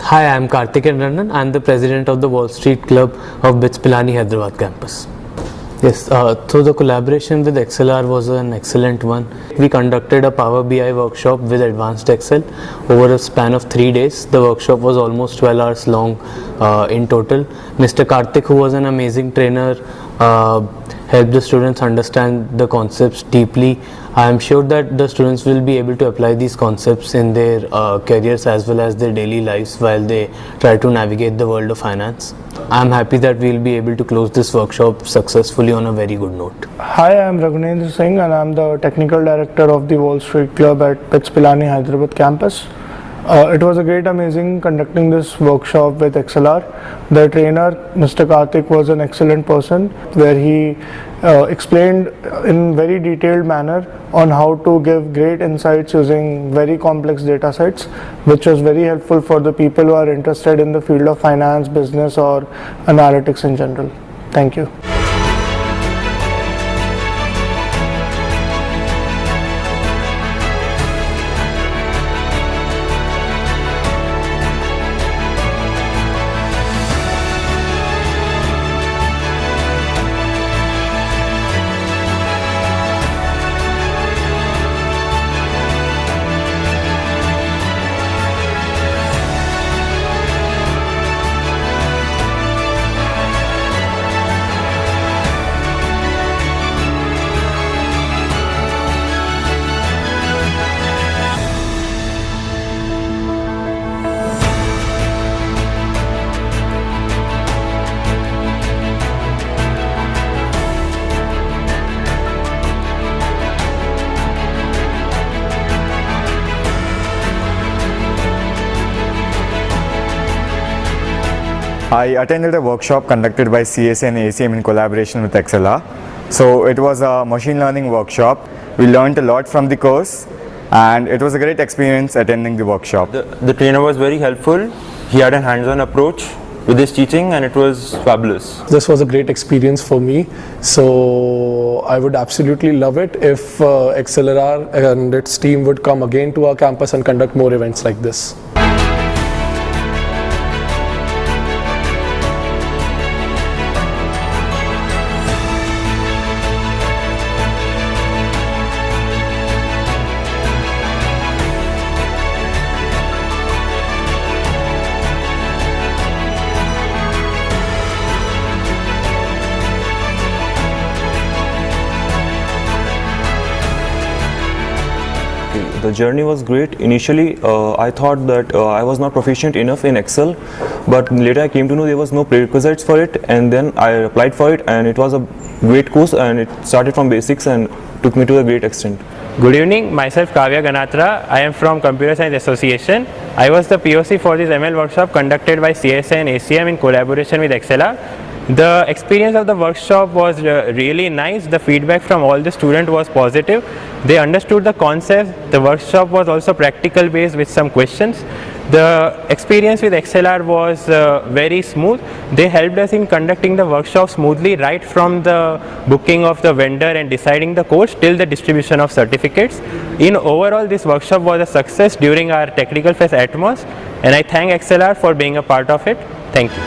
Hi, I am Karthik Rannan. I am the president of the Wall Street Club of BITS Pilani Hyderabad campus. Yes, so the collaboration with XLR was an excellent one. We conducted a Power BI workshop with Advanced Excel over a span of 3 days. The workshop was almost 12 hours long in total. Mr. Karthik, who was an amazing trainer, helped the students understand the concepts deeply. I am sure that the students will be able to apply these concepts in their careers as well as their daily lives while they try to navigate the world of finance. I am happy that we will be able to close this workshop successfully on a very good note. Hi, I am Raghunendra Singh and I am the Technical Director of the Wall Street Club at BITS Pilani Hyderabad campus. It was a great amazing conducting this workshop with XLR. The trainer, Mr. Karthik, was an excellent person where he explained in very detailed manner on how to give great insights using very complex data sets, which was very helpful for the people who are interested in the field of finance, business or analytics in general. Thank you. I attended a workshop conducted by CSA and ACM in collaboration with XLR. So it was a machine learning workshop. We learned a lot from the course and it was a great experience attending the workshop. The trainer was very helpful. He had a hands-on approach with his teaching and it was fabulous. This was a great experience for me. So I would absolutely love it if XLR and its team would come again to our campus and conduct more events like this. The journey was great. Initially, I thought that I was not proficient enough in Excel, but later I came to know there was no prerequisites for it, and then I applied for it, and it was a great course, and it started from basics and took me to a great extent. Good evening, myself Kavya Ganatra. I am from Computer Science Association. I was the POC for this ML workshop conducted by CSA and ACM in collaboration with XLR. The experience of the workshop was really nice. The feedback from all the students was positive. They understood the concept. The workshop was also practical based with some questions. The experience with XLR was very smooth. They helped us in conducting the workshop smoothly right from the booking of the vendor and deciding the course till the distribution of certificates. In overall, this workshop was a success during our Technical Fest Atmos, and I thank XLR for being a part of it. Thank you.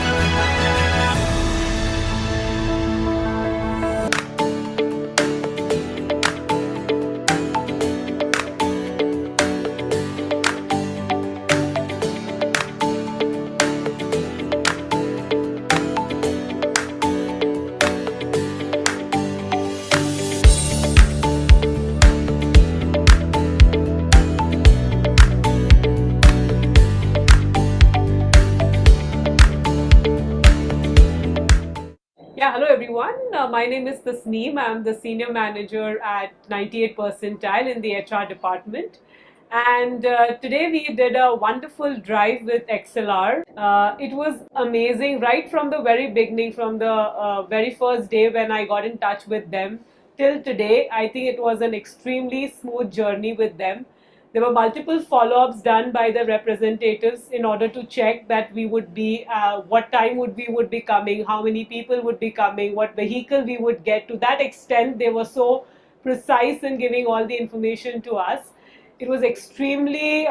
Yeah, hello everyone. My name is Tasneem. I'm the senior manager at 98 percentile in the HR department. And today we did a wonderful drive with XLR. It was amazing right from the very beginning, from the very first day when I got in touch with them till today. I think it was an extremely smooth journey with them. There were multiple follow-ups done by the representatives in order to check that we would be, what time we would be coming, how many people would be coming, what vehicle we would get. To that extent, they were so precise in giving all the information to us. It was extremely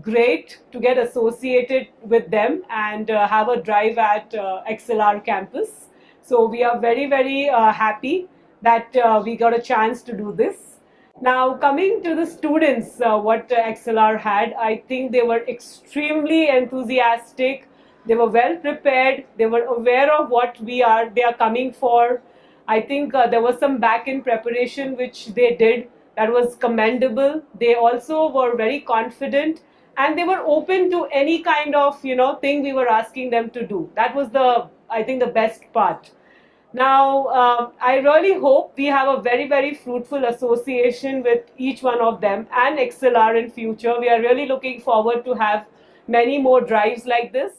great to get associated with them and have a drive at XLR campus. So we are very, very happy that we got a chance to do this. Now, coming to the students, what XLR had, I think they were extremely enthusiastic. They were well prepared. They were aware of what they are coming for. I think there was some back-end preparation which they did that was commendable. They also were very confident and they were open to any kind of thing we were asking them to do. That was I think the best part. Now, I really hope we have a very, very fruitful association with each one of them and XLR in future. We are really looking forward to have many more drives like this.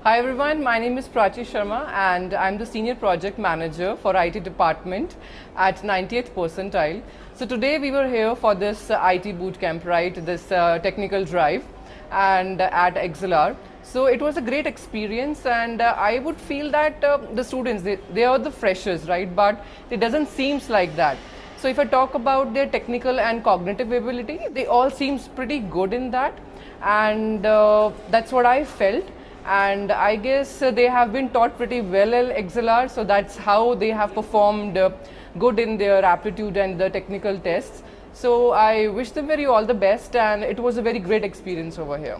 Hi everyone, my name is Prachi Sharma and I'm the Senior Project Manager for IT Department at 90th percentile. So today we were here for this IT bootcamp, right, this technical drive and at XLR. So it was a great experience and I would feel that the students, they are the freshers, right, but it doesn't seem like that. So if I talk about their technical and cognitive ability, they all seems pretty good in that and that's what I felt. And I guess they have been taught pretty well at XLR, so that's how they have performed good in their aptitude and the technical tests. So I wish them all the best and it was a very great experience over here.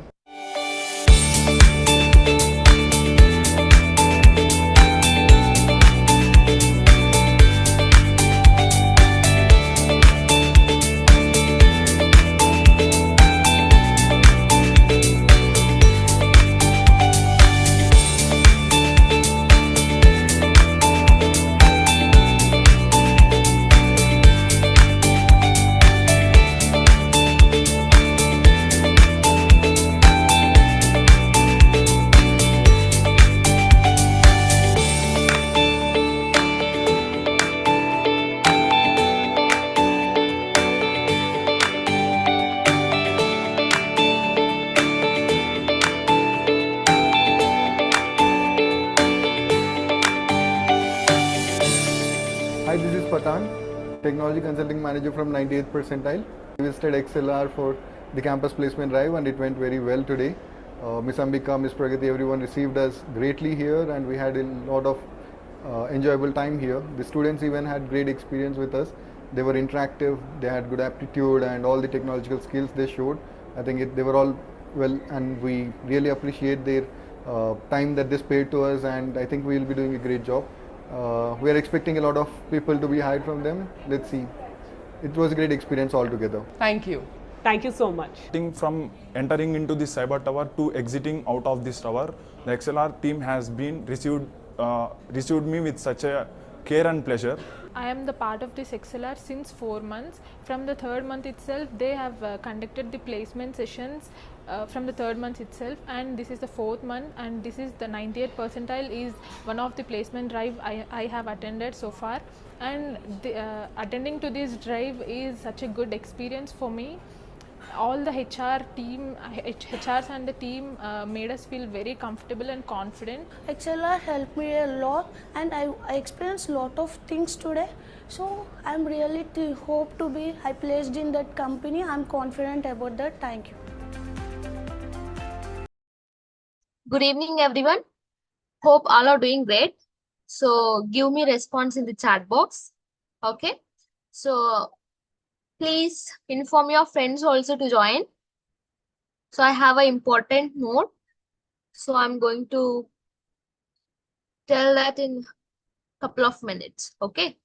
Hi, this is Patan, Technology Consulting Manager from 98th percentile. We visited XLR for the campus placement drive and it went very well today. Miss Ambika, Miss Pragati, everyone received us greatly here and we had a lot of enjoyable time here. The students even had great experience with us. They were interactive, they had good aptitude and all the technological skills they showed. I think they were all well and we really appreciate their time that they spared to us and I think we will be doing a great job. We are expecting a lot of people to be hired from them. Let's see. It was a great experience altogether. Thank you. Thank you so much. From entering into the cyber tower to exiting out of this tower, the XLR team has been received me with such a care and pleasure. I am the part of this XLR since 4 months. From the third month itself, they have conducted the placement sessions from the third month itself, and this is the fourth month, and this is the 98th percentile is one of the placement drive I have attended so far, and attending to this drive is such a good experience for me. all the HRs and the team made us feel very comfortable and confident. XLR helped me a lot, and I experienced a lot of things today. So I'm really hope to be placed in that company. I'm confident about that. Thank you. Good evening, everyone. Hope all are doing great. So give me response in the chat box. Okay. So please inform your friends also to join. So I have an important note. So I'm going to tell that in a couple of minutes. Okay.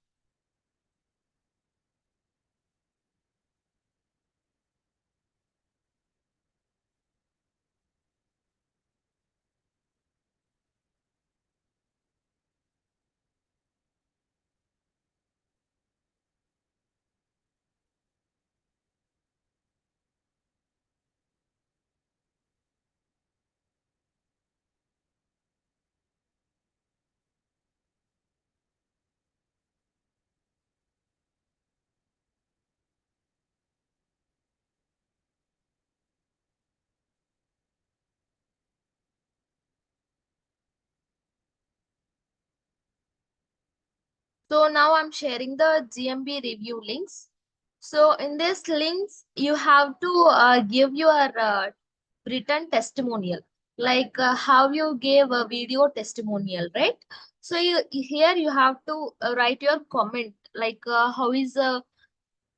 So now I'm sharing the GMB review links. So in these links, you have to give your written testimonial, like how you gave a video testimonial, right? So here you have to write your comment, like how is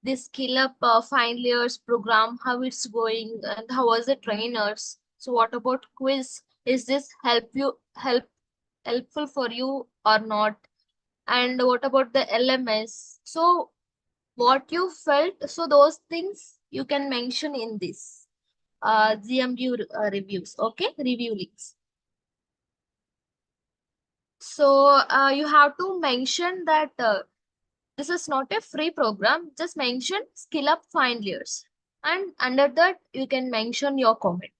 this skill up fine layers program, how it's going, and how was the trainers. So what about quiz? Is this helpful for you or not? And what about the LMS? So what you felt, so those things you can mention in this GMU reviews, okay, review links. So you have to mention that this is not a free program, just mention skill up find layers, and under that you can mention your comment.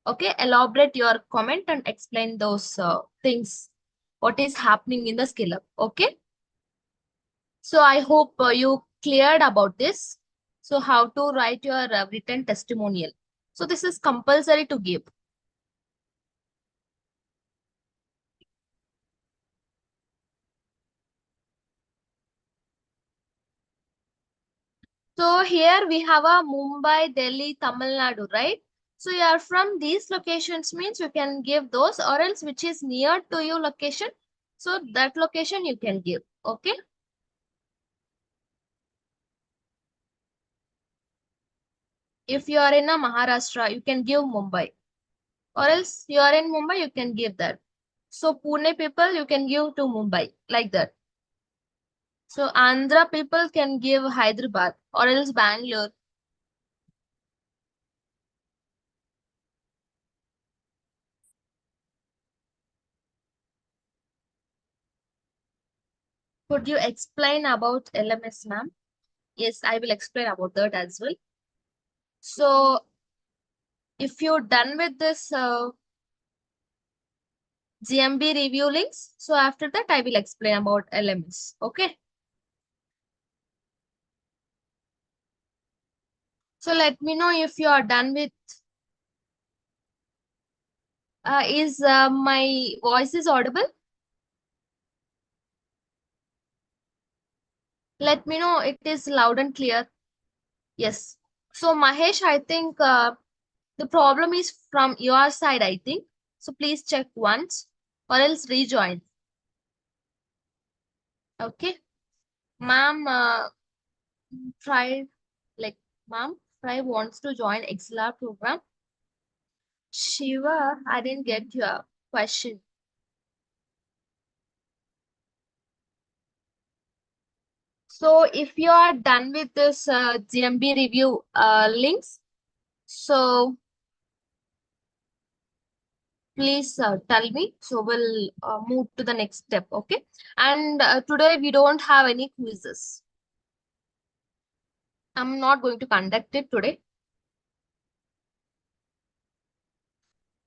Okay, elaborate your comment and explain those things, what is happening in the skill up. Okay. So I hope you cleared about this. So how to write your written testimonial. So this is compulsory to give. So here we have a Mumbai, Delhi, Tamil Nadu, right? So you are from these locations means you can give those, or else which is near to your location. So that location you can give. Okay. If you are in a Maharashtra, you can give Mumbai. Or else you are in Mumbai, you can give that. So Pune people, you can give to Mumbai, like that. So Andhra people can give Hyderabad or else Bangalore. Could you explain about LMS, ma'am? Yes, I will explain about that as well. So if you're done with this GMB review links, so after that I will explain about LMS. Okay. So let me know if you are done with. Is my voice is audible? Let me know it is loud and clear. Yes. So Mahesh, I think the problem is from your side, I think. So please check once or else rejoin. Okay. Ma'am, try, like, ma'am, try wants to join XLR program. Shiva, I didn't get your question. So if you are done with this GMB review links, so please tell me. So we'll move to the next step. Okay. And today we don't have any quizzes. I'm not going to conduct it today.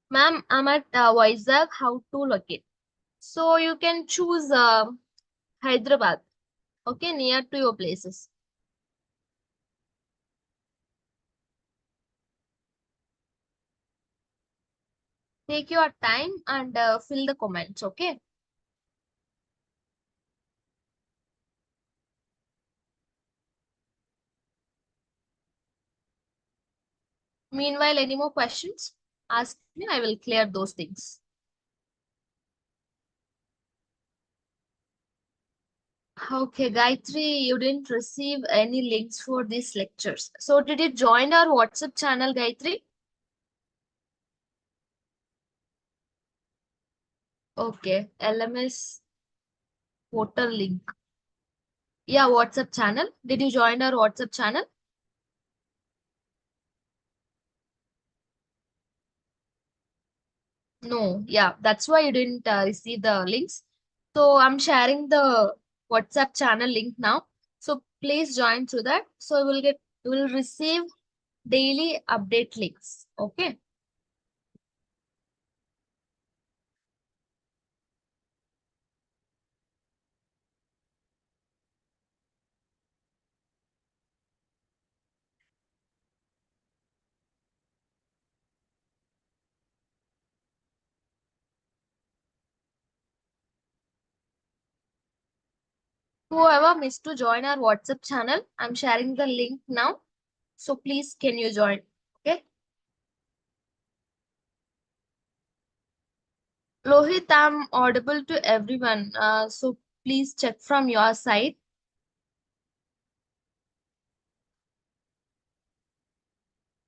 Ma'am, I'm at Vizag. How to locate? So you can choose Hyderabad. Okay, near to your places. Take your time and fill the comments, okay? Meanwhile, any more questions? Ask me, I will clear those things. Okay, Gayatri, you didn't receive any links for these lectures. So did you join our WhatsApp channel, Gayatri? Okay, LMS portal link. Yeah, WhatsApp channel. Did you join our WhatsApp channel? No, yeah, that's why you didn't receive the links. So I'm sharing the WhatsApp channel link now. So please join through that. So you will receive daily update links. Okay. Whoever missed to join our WhatsApp channel, I'm sharing the link now. So please, can you join? Okay. Lohit, I'm audible to everyone. So please check from your side.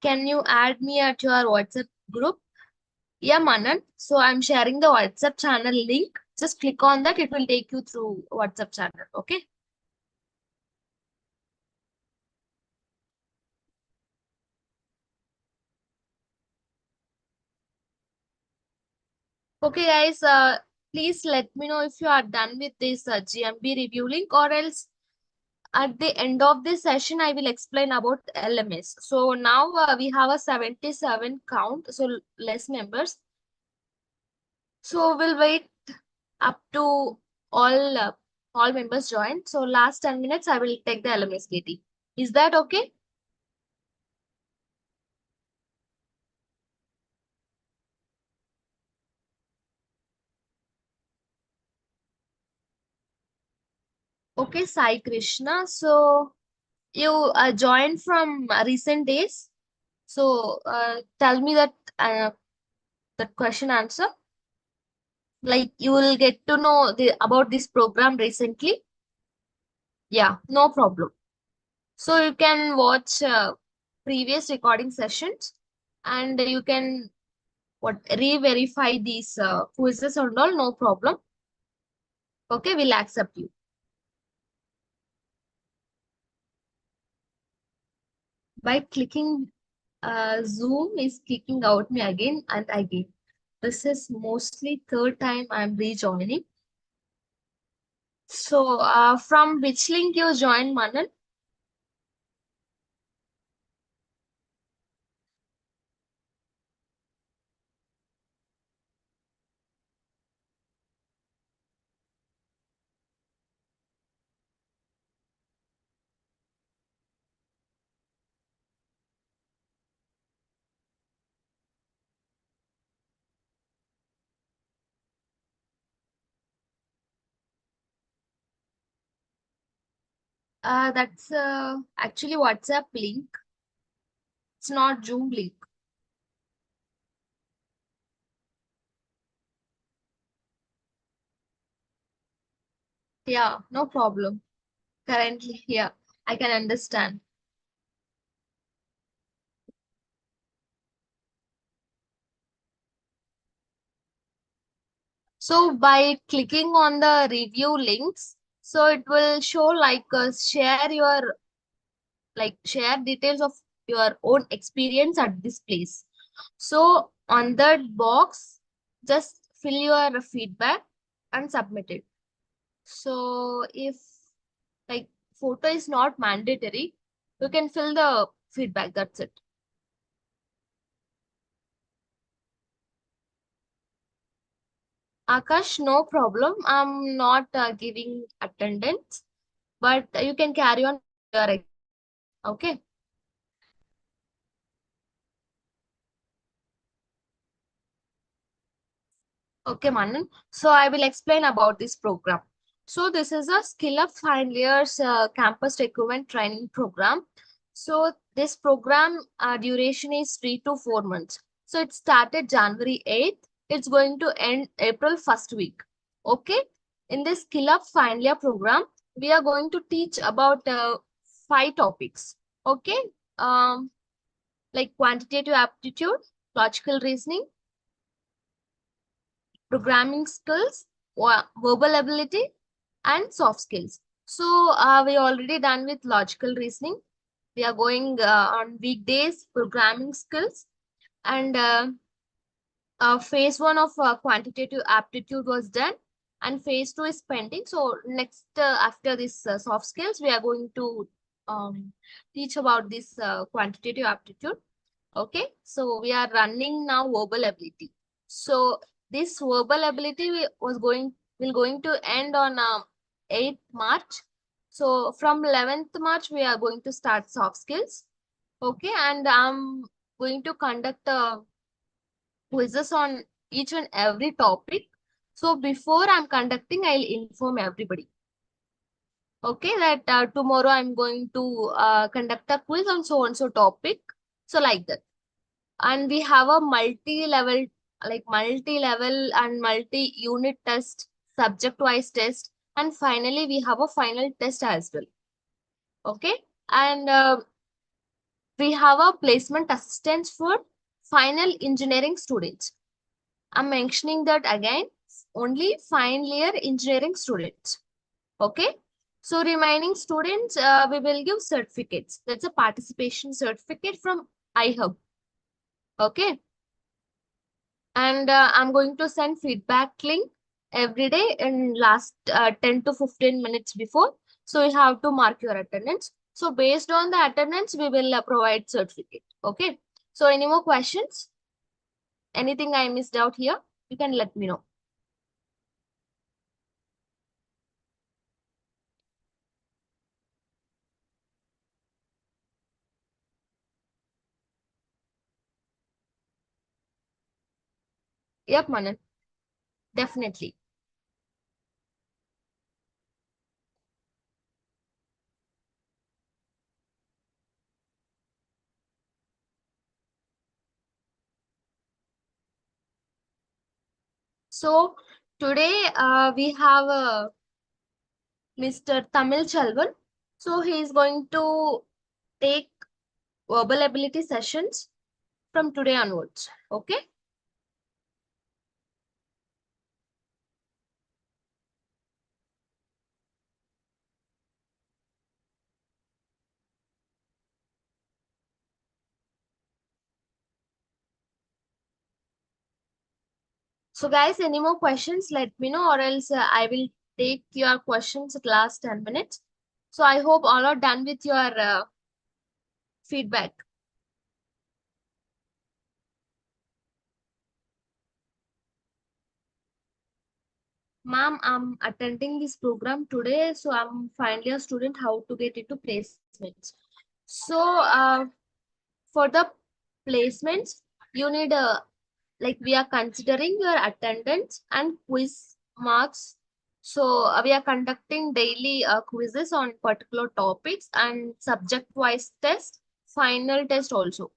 Can you add me at your WhatsApp group? Yeah, Manan. So I'm sharing the WhatsApp channel link. Just click on that. It will take you through WhatsApp channel. Okay. Okay, guys. Please let me know if you are done with this GMB review link, or else at the end of this session, I will explain about LMS. So now we have a 77 count, so less members. So we'll wait up to all members join. So last 10 minutes, I will take the LMS KT. Is that okay? Okay, Sai Krishna. So you joined from recent days. So tell me that question answer. Like you will get to know about this program recently. Yeah, no problem. So you can watch previous recording sessions, and you can re-verify these quizzes and all, no problem. Okay, we'll accept you. By clicking Zoom is kicking out me again and again. This is mostly third time I'm rejoining. So from which link you joined, Manan? That's actually WhatsApp link. It's not Zoom link. Yeah, no problem. Currently, yeah, I can understand. So by clicking on the review links, so it will show like share details of your own experience at this place. So on that box, just fill your feedback and submit it. So if like photo is not mandatory, you can fill the feedback. That's it. Akash, no problem. I'm not giving attendance, but you can carry on your okay. Okay, Manan. So I will explain about this program. So this is a Skill Up Final Years campus recruitment training program. So this program duration is 3 to 4 months. So it started January 8th. It's going to end April 1st week. Okay. In this Skill Up Final Year program, we are going to teach about 5 topics. Okay. Um, like quantitative aptitude, logical reasoning, programming skills, verbal ability, and soft skills. So we already done with logical reasoning. We are going on weekdays, programming skills, and phase 1 of quantitative aptitude was done, and phase 2 is pending. So next, after this soft skills, we are going to teach about this quantitative aptitude. Okay, so we are running now verbal ability. So this verbal ability will going to end on 8th March. So from 11th March, we are going to start soft skills. Okay, and I'm going to conduct quizzes on each and every topic. So before I'm conducting, I'll inform everybody. Okay, that tomorrow I'm going to conduct a quiz on so and so topic. So like that. And we have a multi-level and multi-unit test, subject-wise test, and finally we have a final test as well. Okay, and we have a placement assistance for final engineering students. I'm mentioning that again, only final year engineering students. Okay, so remaining students, we will give certificates. That's a participation certificate from iHub. Okay. And I'm going to send feedback link every day in last 10 to 15 minutes before. So you have to mark your attendance. So based on the attendance, we will provide certificate. Okay. So any more questions? Anything I missed out here? You can let me know. Yep, Manan. Definitely. So today we have Mr. Tamil Chalvan. So he is going to take verbal ability sessions from today onwards. Okay. So guys, any more questions, let me know, or else I will take your questions at last 10 minutes. So I hope all are done with your feedback. Ma'am, I'm attending this program today, so I'm finally a student how to get into placements. So for the placements, you need like we are considering your attendance and quiz marks. So we are conducting daily quizzes on particular topics and subject-wise test, final test also.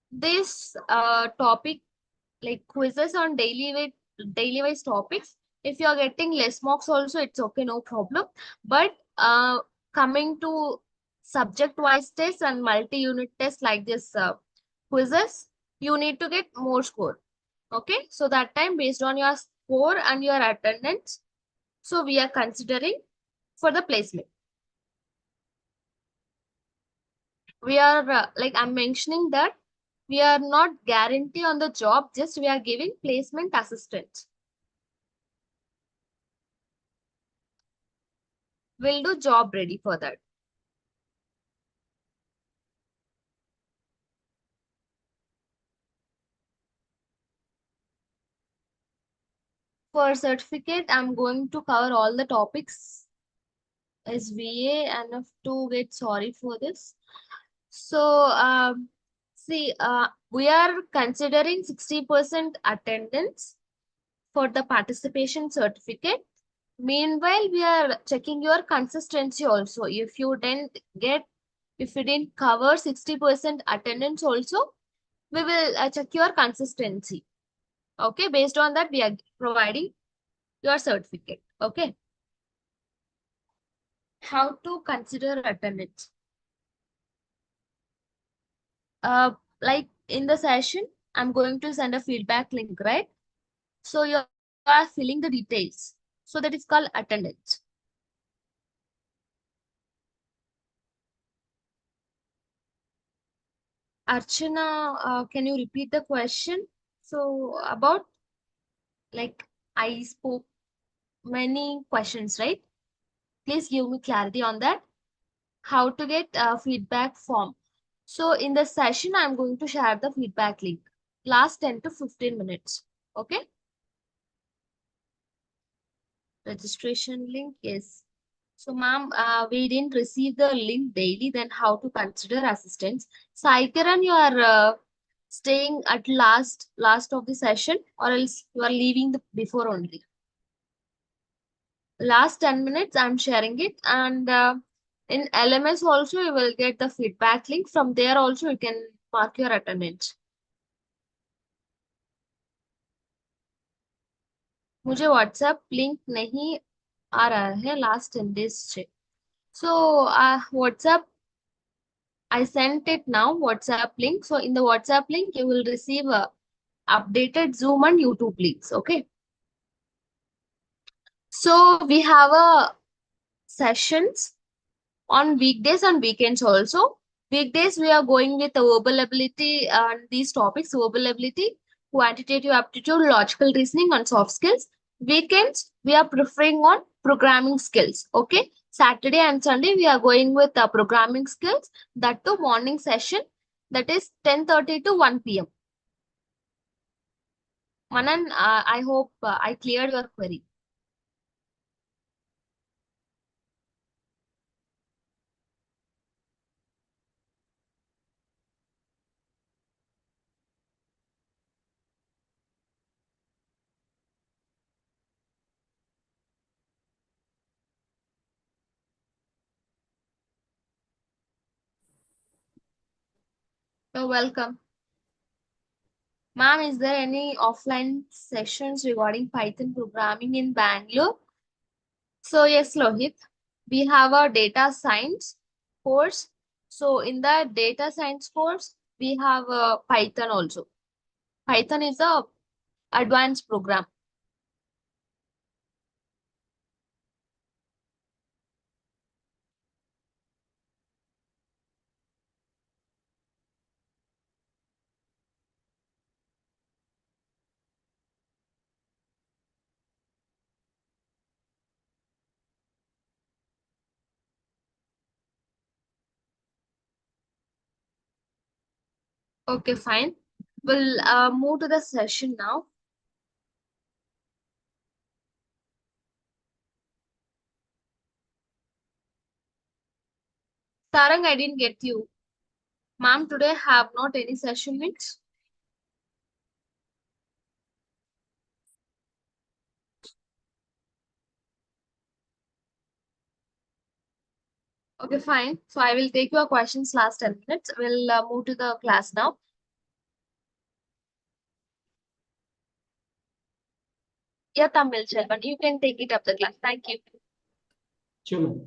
This topic, like quizzes on daily wise topics, if you are getting less marks also, it's okay, no problem. But coming to subject-wise tests and multi-unit tests like this quizzes, you need to get more score. Okay, so that time based on your score and your attendance, so we are considering for the placement. We are like I'm mentioning that we are not guarantee on the job, just we are giving placement assistance. We'll do job ready for that. For certificate, I'm going to cover all the topics as VA and have to get sorry for this. So see, we are considering 60% attendance for the participation certificate. Meanwhile, we are checking your consistency also. If you didn't cover 60% attendance also, we will check your consistency. Okay, based on that, we are providing your certificate. Okay. How to consider attendance? Like in the session, I'm going to send a feedback link, right? So you are filling the details. So that is called attendance. Archana, can you repeat the question? So about, like, I spoke many questions, right? Please give me clarity on that. How to get a feedback form. So in the session, I'm going to share the feedback link. Last 10 to 15 minutes. Okay. Registration link, yes. So ma'am, we didn't receive the link daily, then how to consider assistance? Saikaran, you are staying at last of the session, or else you are leaving the before only. Last 10 minutes, I'm sharing it. And in LMS also, you will get the feedback link. From there also, you can mark your attendance. मुझे WhatsApp link नहीं आ रहा है last 10 days से. So WhatsApp, I sent it now, WhatsApp link. So in the WhatsApp link, you will receive a updated Zoom and YouTube links. Okay. So we have a sessions on weekdays and weekends also. Weekdays, we are going with the verbal ability and these topics: verbal ability, quantitative aptitude, logical reasoning, and soft skills. Weekends, we are preferring on programming skills. Okay. Saturday and Sunday, we are going with the programming skills. That to morning session, that is 10:30 to 1 p.m. Manan, I hope I cleared your query. You're welcome. Ma'am, is there any offline sessions regarding Python programming in Bangalore? So yes, Lohit, we have a data science course. So in that data science course, we have a Python also. Python is a advanced program. Okay, fine. We'll move to the session now. Tarang, I didn't get you. Ma'am, today have not any session links. Okay, fine. So I will take your questions last 10 minutes. We'll move to the class now. Yeah, Tamil Selvan, you can take it up the class. Thank you. Sure, ma'am.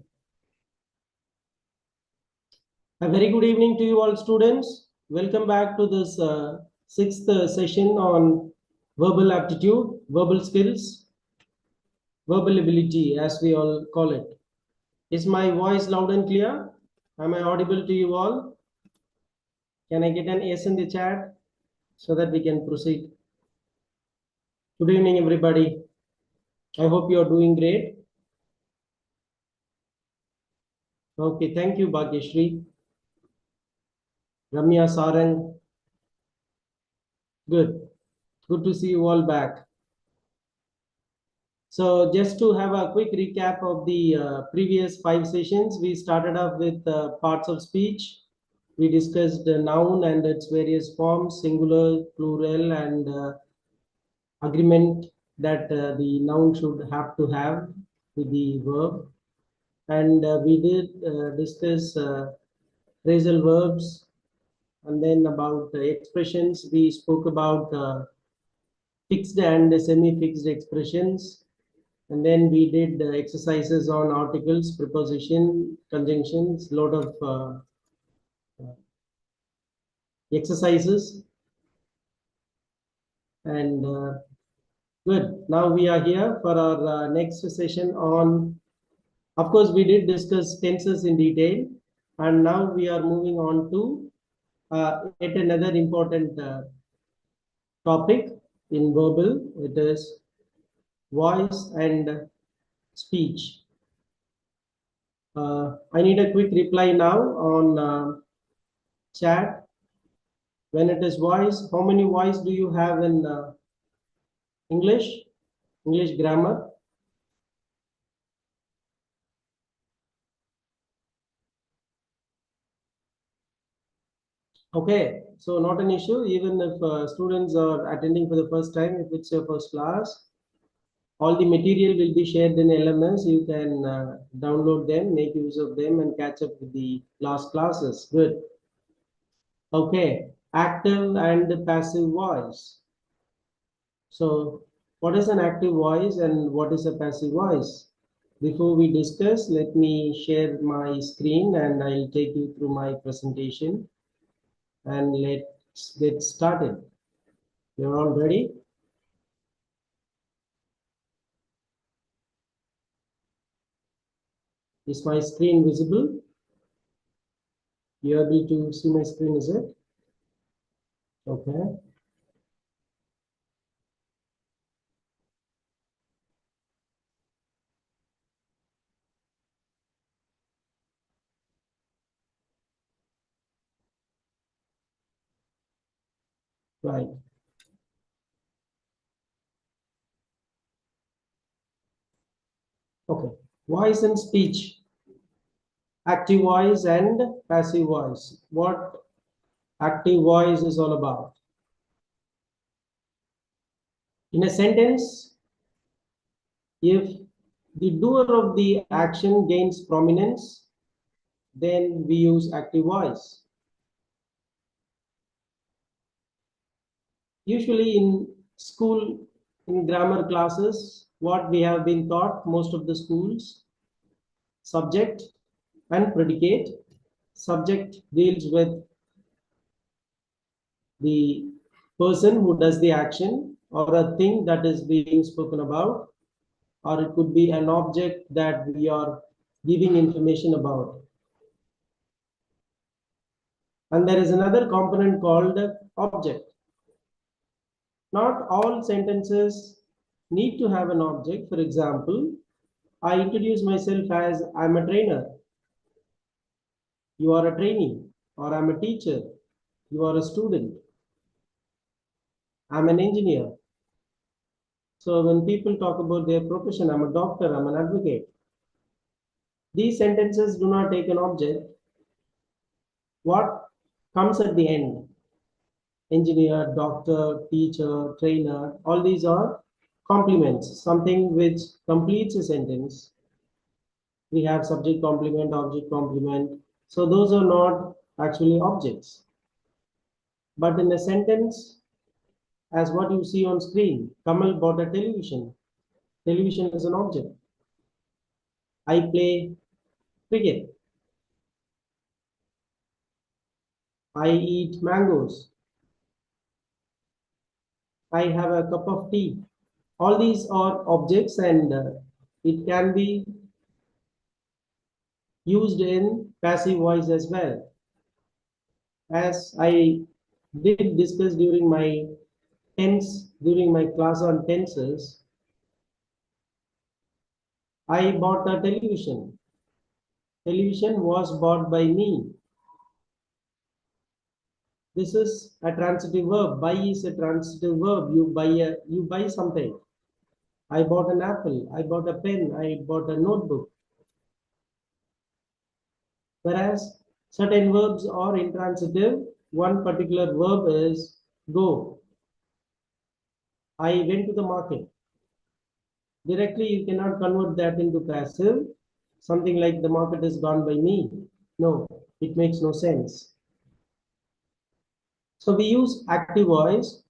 A very good evening to you all, students. Welcome back to this sixth session on verbal aptitude, verbal skills, verbal ability, as we all call it. Is my voice loud and clear? Am I audible to you all? Can I get an yes in the chat so that we can proceed? Good evening, everybody. I hope you are doing great. Okay, thank you, Bhagyashri. Ramya Sarang. Good. Good to see you all back. So just to have a quick recap of the previous 5 sessions, we started off with parts of speech. We discussed the noun and its various forms, singular, plural, and agreement, that the noun should have to have with the verb. And we did discuss phrasal verbs, and then about expressions. We spoke about fixed and semi-fixed expressions. And then we did exercises on articles, preposition, conjunctions, lot of exercises. And good. Now we are here for our next session on, of course, we did discuss tenses in detail. And now we are moving on to yet another important topic in verbal. It is voice and speech. I need a quick reply now on chat. When it is voice, how many voice do you have in English grammar? Okay, so not an issue, even if students are attending for the first time, if it's your first class, all the material will be shared in LMS. You can download them, make use of them, and catch up with the last classes. Good. Okay, active and passive voice. So what is an active voice and what is a passive voice? Before we discuss, let me share my screen and I'll take you through my presentation, and let's get started. You're all ready? Is my screen visible? You're able to see my screen, is it? Okay. Right. Okay. Voice and speech. Active voice and passive voice. What active voice is all about? In a sentence, if the doer of the action gains prominence, then we use active voice. Usually in school, in grammar classes, what we have been taught, most of the schools, subject and predicate. Subject deals with the person who does the action or a thing that is being spoken about, or it could be an object that we are giving information about. And there is another component called object. Not all sentences need to have an object. For example, I introduce myself as I'm a trainer, you are a trainee, or I'm a teacher, you are a student, I'm an engineer. So when people talk about their profession, I'm a doctor, I'm an advocate, these sentences do not take an object. What comes at the end? Engineer, doctor, teacher, trainer, all these are complements, something which completes a sentence. We have subject complement, object complement. So those are not actually objects. But in a sentence, as what you see on screen, Kamal bought a television. Television is an object. I play cricket. I eat mangoes. I have a cup of tea. All these are objects, and it can be used in passive voice as well. As I did discuss during my class on tenses, I bought a television. Television was bought by me. This is a transitive verb. Buy is a transitive verb. You buy something. I bought an apple. I bought a pen. I bought a notebook. Whereas certain verbs are intransitive. One particular verb is go. I went to the market. Directly you cannot convert that into passive, something like the market is gone by me. No, it makes no sense. So we use active voice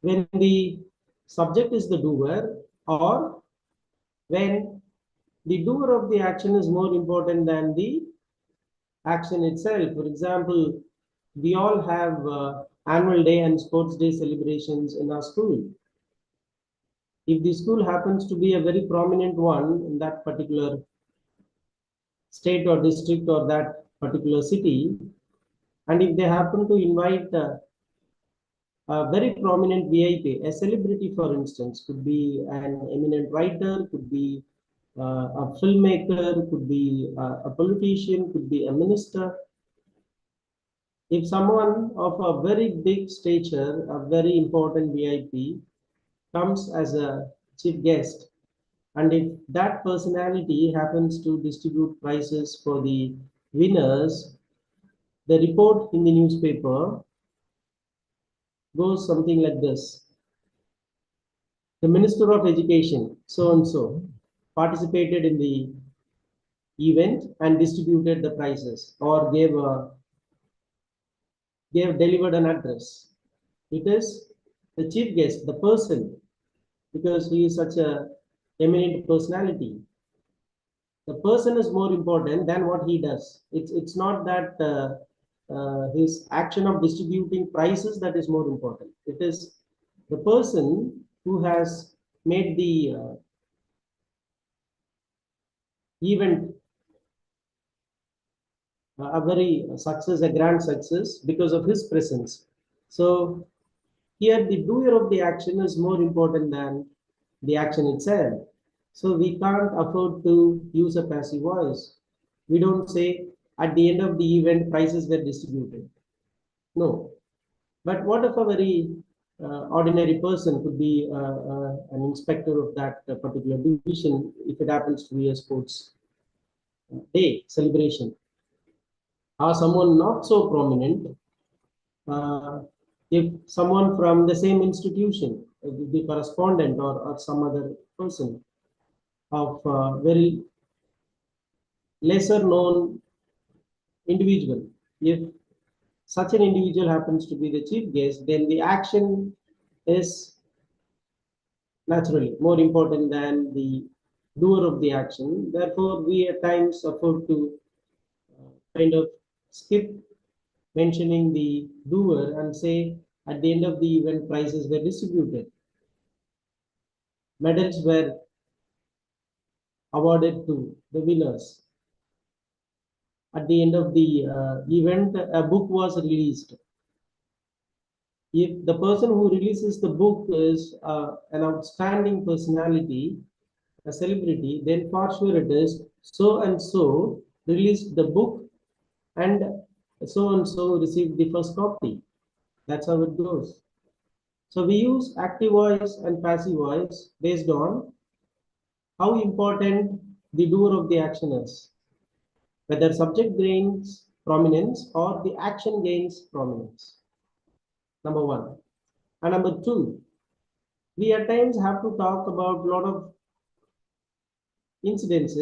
when the subject is the doer, or when the doer of the action is more important than the action itself. For example, we all have annual day and sports day celebrations in our school. If the school happens to be a very prominent one in that particular state or district or that particular city, and if they happen to invite a very prominent VIP, a celebrity, for instance, could be an eminent writer, could be a filmmaker, could be a politician, could be a minister. If someone of a very big stature, a very important VIP, comes as a chief guest, and if that personality happens to distribute prizes for the winners, the report in the newspaper goes something like this. The Minister of Education, so and so, participated in the event and distributed the prizes, or delivered an address. It is the chief guest, the person, because he is such a eminent personality. The person is more important than what he does. It's not that his action of distributing prizes that is more important. It is the person who has made the event a very success, a grand success, because of his presence. So here the doer of the action is more important than the action itself. So we can't afford to use a passive voice. We don't say at the end of the event prizes were distributed. No. But what if a very ordinary person, could be an inspector of that particular division, if it happens to be a sports day celebration, or someone not so prominent, if someone from the same institution, the correspondent, or some other person of very lesser known individual, if such an individual happens to be the chief guest, then the action is naturally more important than the doer of the action. Therefore, we at times afford to kind of skip mentioning the doer and say at the end of the event prizes were distributed. Medals were awarded to the winners. At the end of the event, a book was released. If the person who releases the book is an outstanding personality, a celebrity, then for sure it is so and so released the book and so received the first copy. That's how it goes. So we use active voice and passive voice based on how important the doer of the action is, whether subject gains prominence or the action gains prominence. Number one. And number two, we at times have to talk about a lot of incidents,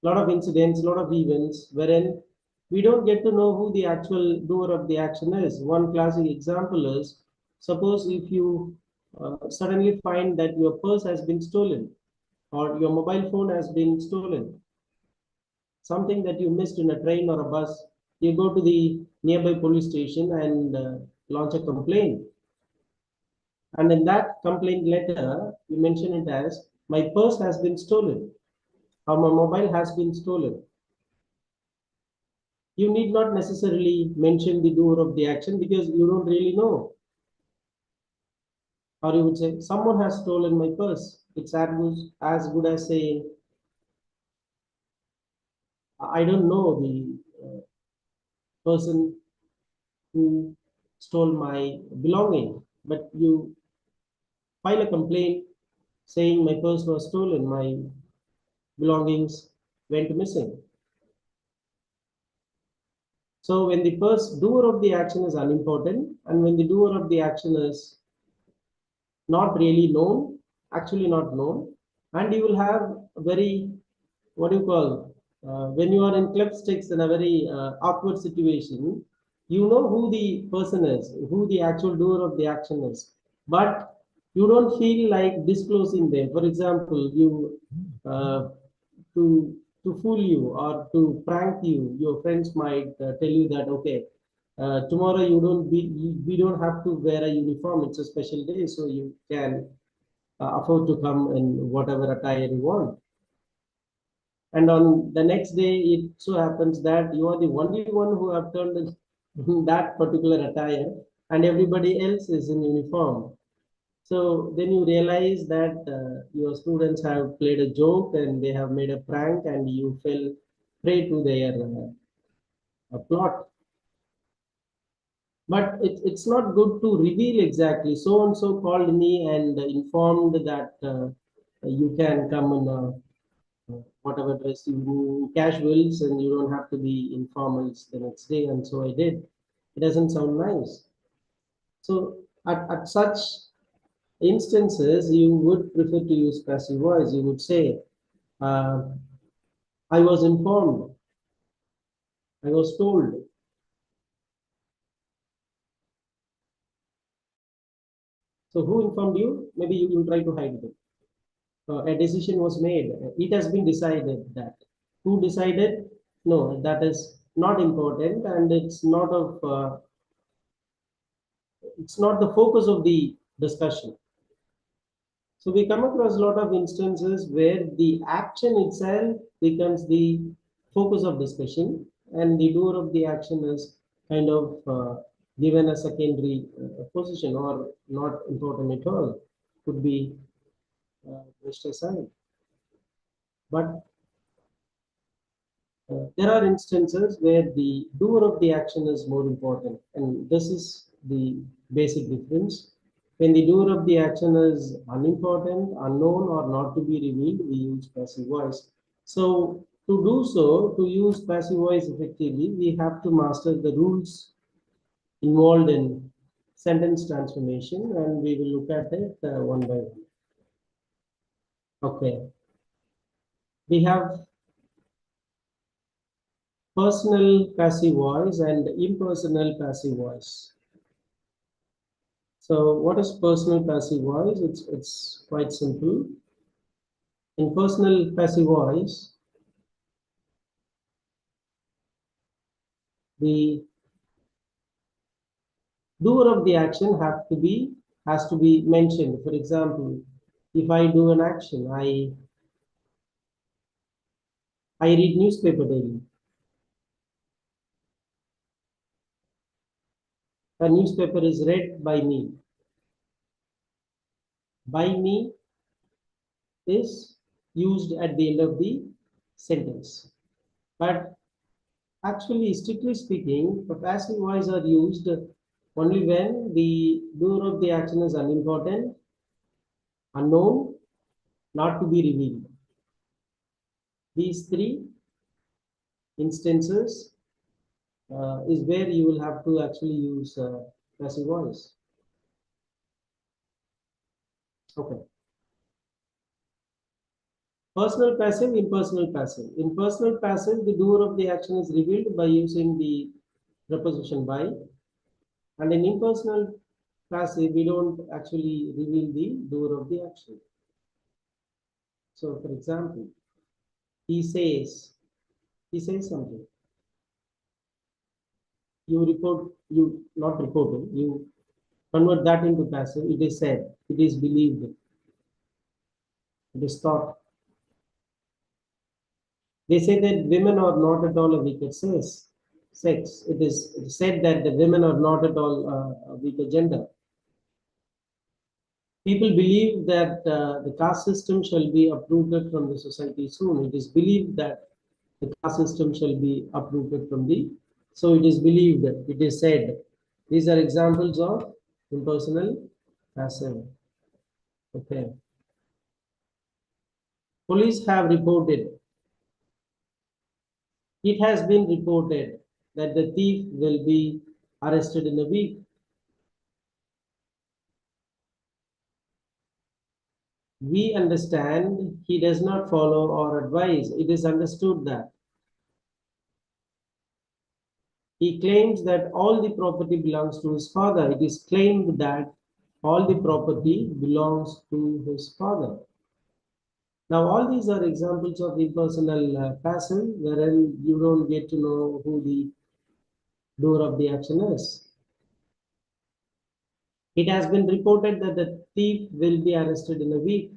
lot of events wherein we don't get to know who the actual doer of the action is. One classic example is, suppose if you suddenly find that your purse has been stolen or your mobile phone has been stolen, something that you missed in a train or a bus, you go to the nearby police station and launch a complaint. And in that complaint letter, you mention it as, my purse has been stolen or my mobile has been stolen. You need not necessarily mention the doer of the action because you don't really know. Or you would say, someone has stolen my purse. It's as good as saying, I don't know the person who stole my belonging, but you file a complaint saying my purse was stolen, my belongings went missing. So when the first doer of the action is unimportant, and when the doer of the action is not really known, actually not known, and you will have a very, what do you call, when you are in club sticks in a very awkward situation, you know who the person is, who the actual doer of the action is, but you don't feel like disclosing them. For example, you to fool you or to prank you, your friends might tell you that, okay, tomorrow we don't have to wear a uniform, it's a special day, so you can afford to come in whatever attire you want. And on the next day, it so happens that you are the only one who have turned that particular attire, and everybody else is in uniform. So then you realize that your students have played a joke and they have made a prank, and you fell prey to their plot. But it's not good to reveal exactly so and so called me and informed that you can come in whatever dress you do, casuals, and you don't have to be informals the next day. And so I did. It doesn't sound nice. So at such instances, you would prefer to use passive voice. You would say, I was informed, I was told. So who informed you? Maybe you try to hide it. A decision was made. It has been decided that. Who decided? No, that is not important, and it's not the focus of the discussion. So we come across a lot of instances where the action itself becomes the focus of discussion, and the doer of the action is kind of given a secondary position or not important at all, could be pushed aside. But there are instances where the doer of the action is more important, and this is the basic difference. When the doer of the action is unimportant, unknown, or not to be revealed, we use passive voice. So, to do so, to use passive voice effectively, we have to master the rules involved in sentence transformation, and we will look at it one by one. Okay. We have personal passive voice and impersonal passive voice. So what is personal passive voice? It's quite simple. In personal passive voice, the doer of the action has to be mentioned. For example, if I do an action, I read newspaper daily. A newspaper is read by me. By me is used at the end of the sentence. But actually, strictly speaking, the passive voice are used only when the doer of the action is unimportant, unknown, not to be revealed. These three instances is where you will have to actually use passive voice. Okay. Personal passive, impersonal passive. In personal passive, the doer of the action is revealed by using the preposition by. And in impersonal passive, we don't actually reveal the doer of the action. So, for example, he says something. You not reported, you convert that into passive. It is said, it is believed, it is thought. They say that women are not at all a weaker sex. It is said that the women are not at all a weaker gender. People believe that the caste system shall be uprooted from the society soon. It is believed that the caste system shall be uprooted from the. So it is believed, it is said. These are examples of impersonal passive. Okay. Police have reported. It has been reported that the thief will be arrested in a week. We understand he does not follow our advice. It is understood that he claims that all the property belongs to his father. It is claimed that all the property belongs to his father. Now, all these are examples of impersonal passive, wherein you don't get to know who the doer of the action is. It has been reported that the thief will be arrested in a week.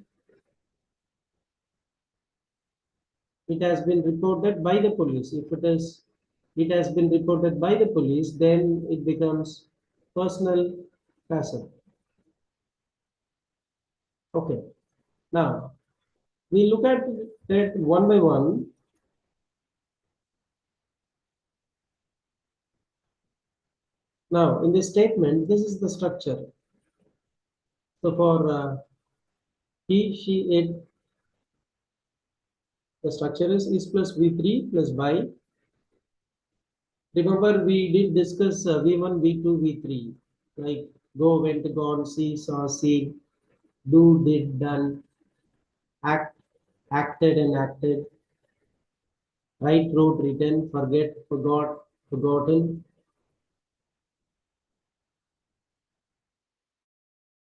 It has been reported by the police. If it has been reported by the police, then it becomes personal passive. Okay. Now, we look at it one by one. Now, in this statement, this is the structure. So for he, she, it, the structure is plus V3 plus by. Remember, we did discuss V1, V2, V3, like go, went, gone, see, saw, see, do, did, done, act, acted, and acted, write, wrote, written, forget, forgot, forgotten.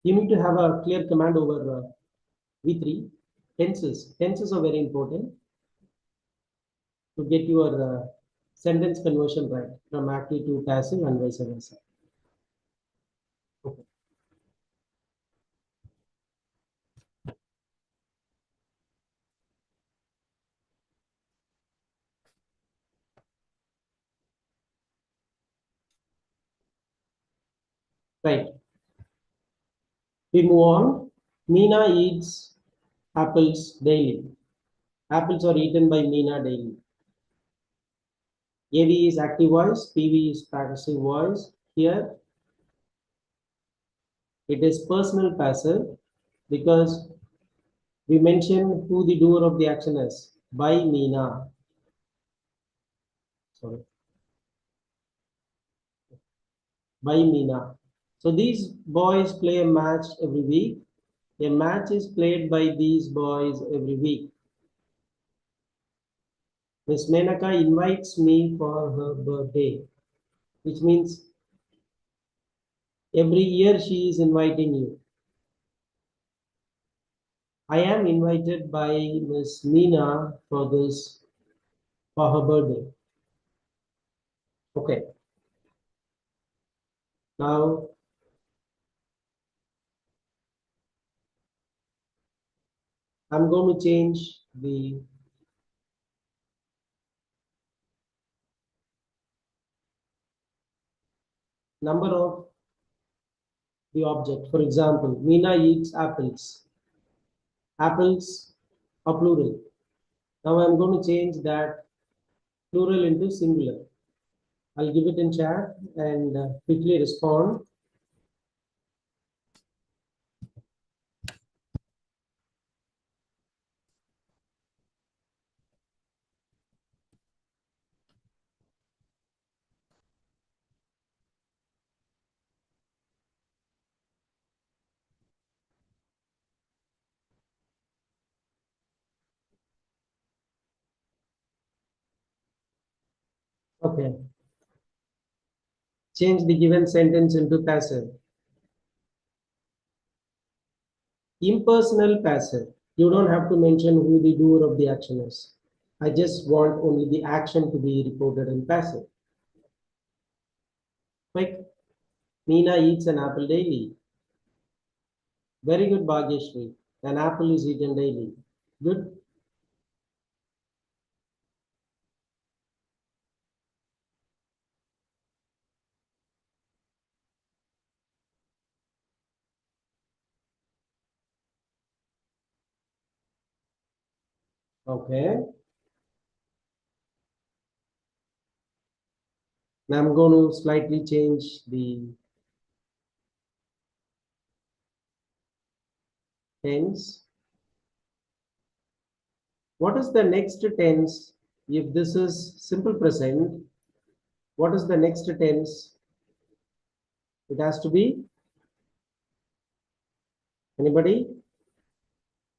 You need to have a clear command over V3. Tenses. Tenses are very important to get your sentence conversion right from active to passive and vice versa. Okay. Right. We move on. Meena eats apples daily. Apples are eaten by Meena daily. AV is active voice, PV is passive voice. Here it is personal passive because we mention who the doer of the action is by Meena. Sorry. By Meena. So these boys play a match every week. A match is played by these boys every week. Miss Menaka invites me for her birthday, which means every year she is inviting you. I am invited by Miss Meena for her birthday. Okay. Now, I'm going to change the number of the object. For example, Meena eats apples. Apples are plural. Now I'm going to change that plural into singular. I'll give it in chat and quickly respond. Okay. Change the given sentence into passive. Impersonal passive. You don't have to mention who the doer of the action is. I just want only the action to be reported in passive. Quick. Meena eats an apple daily. Very good, Bhagyashri. An apple is eaten daily. Good. Okay. Now I'm going to slightly change the tense. What is the next tense? If this is simple present, what is the next tense? It has to be, anybody?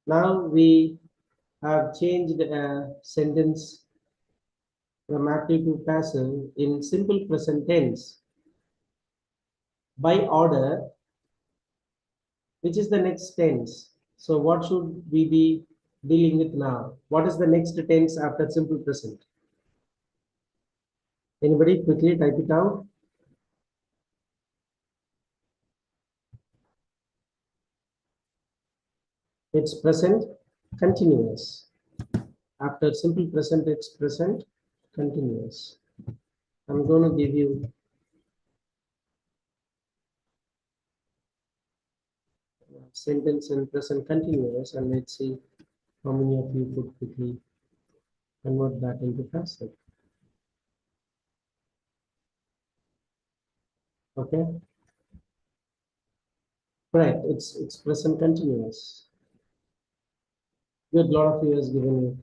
Now we have changed a sentence from active to passive in simple present tense by order, which is the next tense. So what should we be dealing with now? What is the next tense after simple present? Anybody quickly type it out? It's present continuous. After simple present, it's present continuous. I'm going to give you a sentence in present continuous, and let's see how many of you could quickly convert that into passive. Okay. Right. It's present continuous. Good. Lot of you has given you.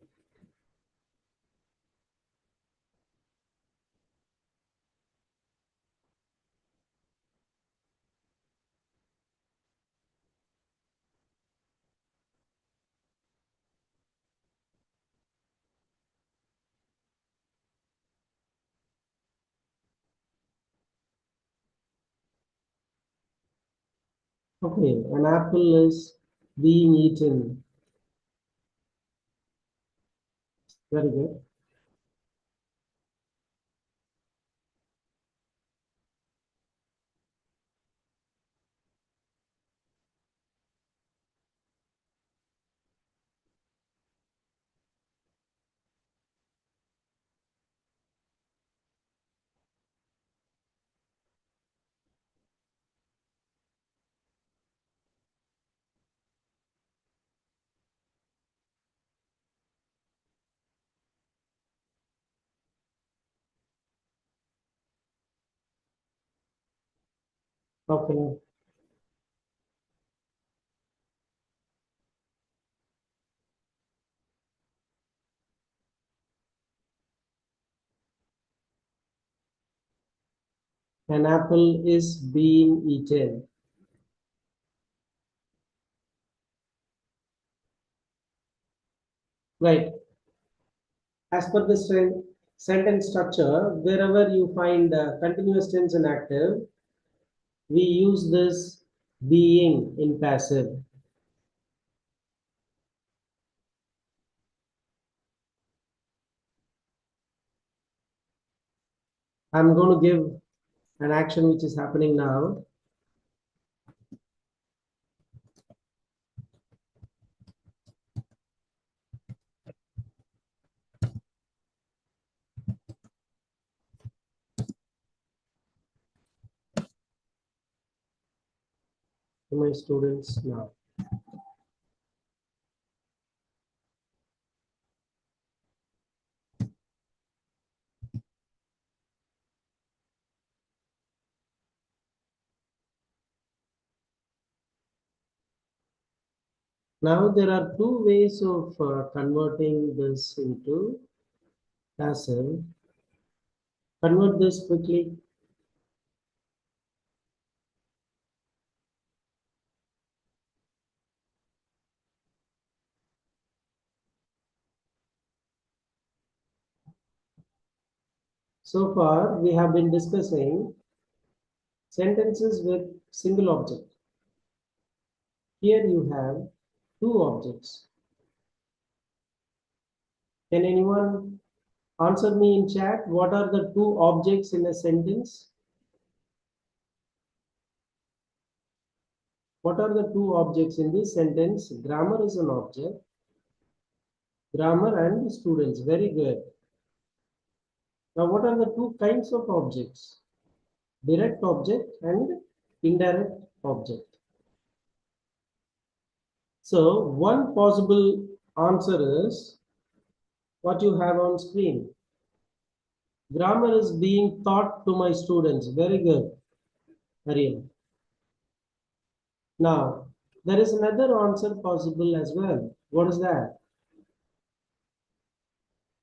Okay, an apple is being eaten. Very good. Okay. An apple is being eaten. Right. As per the sentence structure, wherever you find continuous tense and active, we use this being in passive. I'm going to give an action which is happening now. To my students now. Now there are two ways of converting this into passive. Convert this quickly. So far, we have been discussing sentences with single object. Here you have two objects. Can anyone answer me in chat? What are the two objects in a sentence? What are the two objects in this sentence? Grammar is an object. Grammar and students. Very good. Now, what are the two kinds of objects? Direct object and indirect object. So, one possible answer is what you have on screen. Grammar is being taught to my students. Very good, Ariel. Now, there is another answer possible as well. What is that?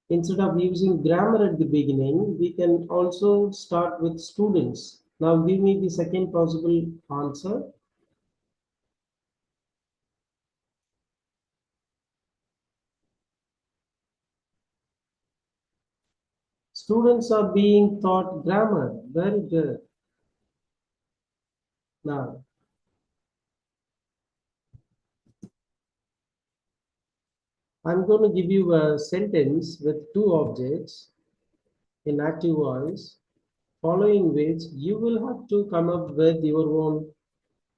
Instead of using grammar at the beginning, we can also start with students. Now, give me the second possible answer. Students are being taught grammar. Very good. Now, I'm going to give you a sentence with two objects in active voice, following which you will have to come up with your own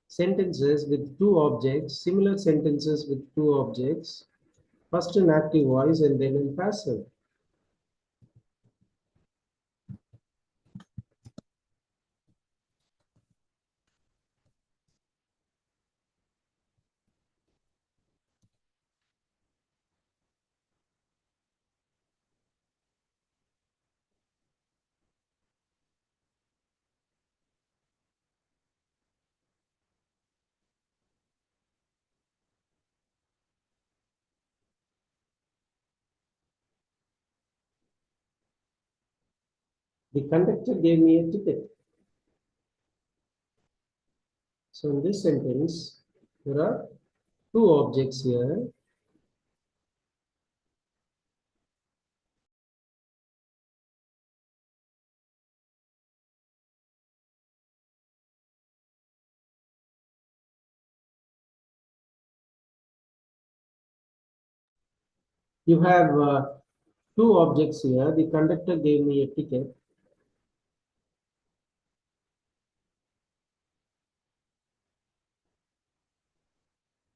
sentences with two objects, similar sentences with two objects, first in active voice and then in passive. The conductor gave me a ticket. So in this sentence, there are two objects here. You have two objects here. The conductor gave me a ticket.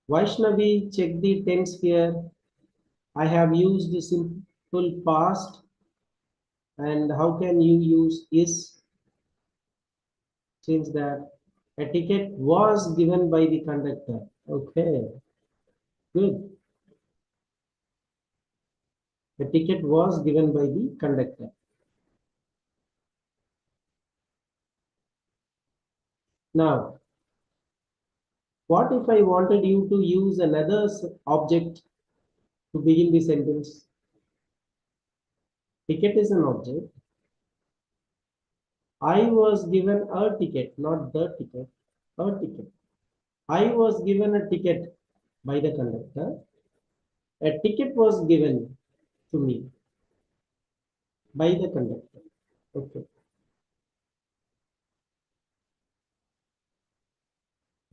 Vaishnavi, check the tense here. I have used the simple past. And how can you use is? Since that a ticket was given by the conductor. Okay, good. A ticket was given by the conductor. Now, what if I wanted you to use another object to begin the sentence? Ticket is an object. I was given a ticket, not the ticket, a ticket. I was given a ticket by the conductor. A ticket was given to me by the conductor. Okay,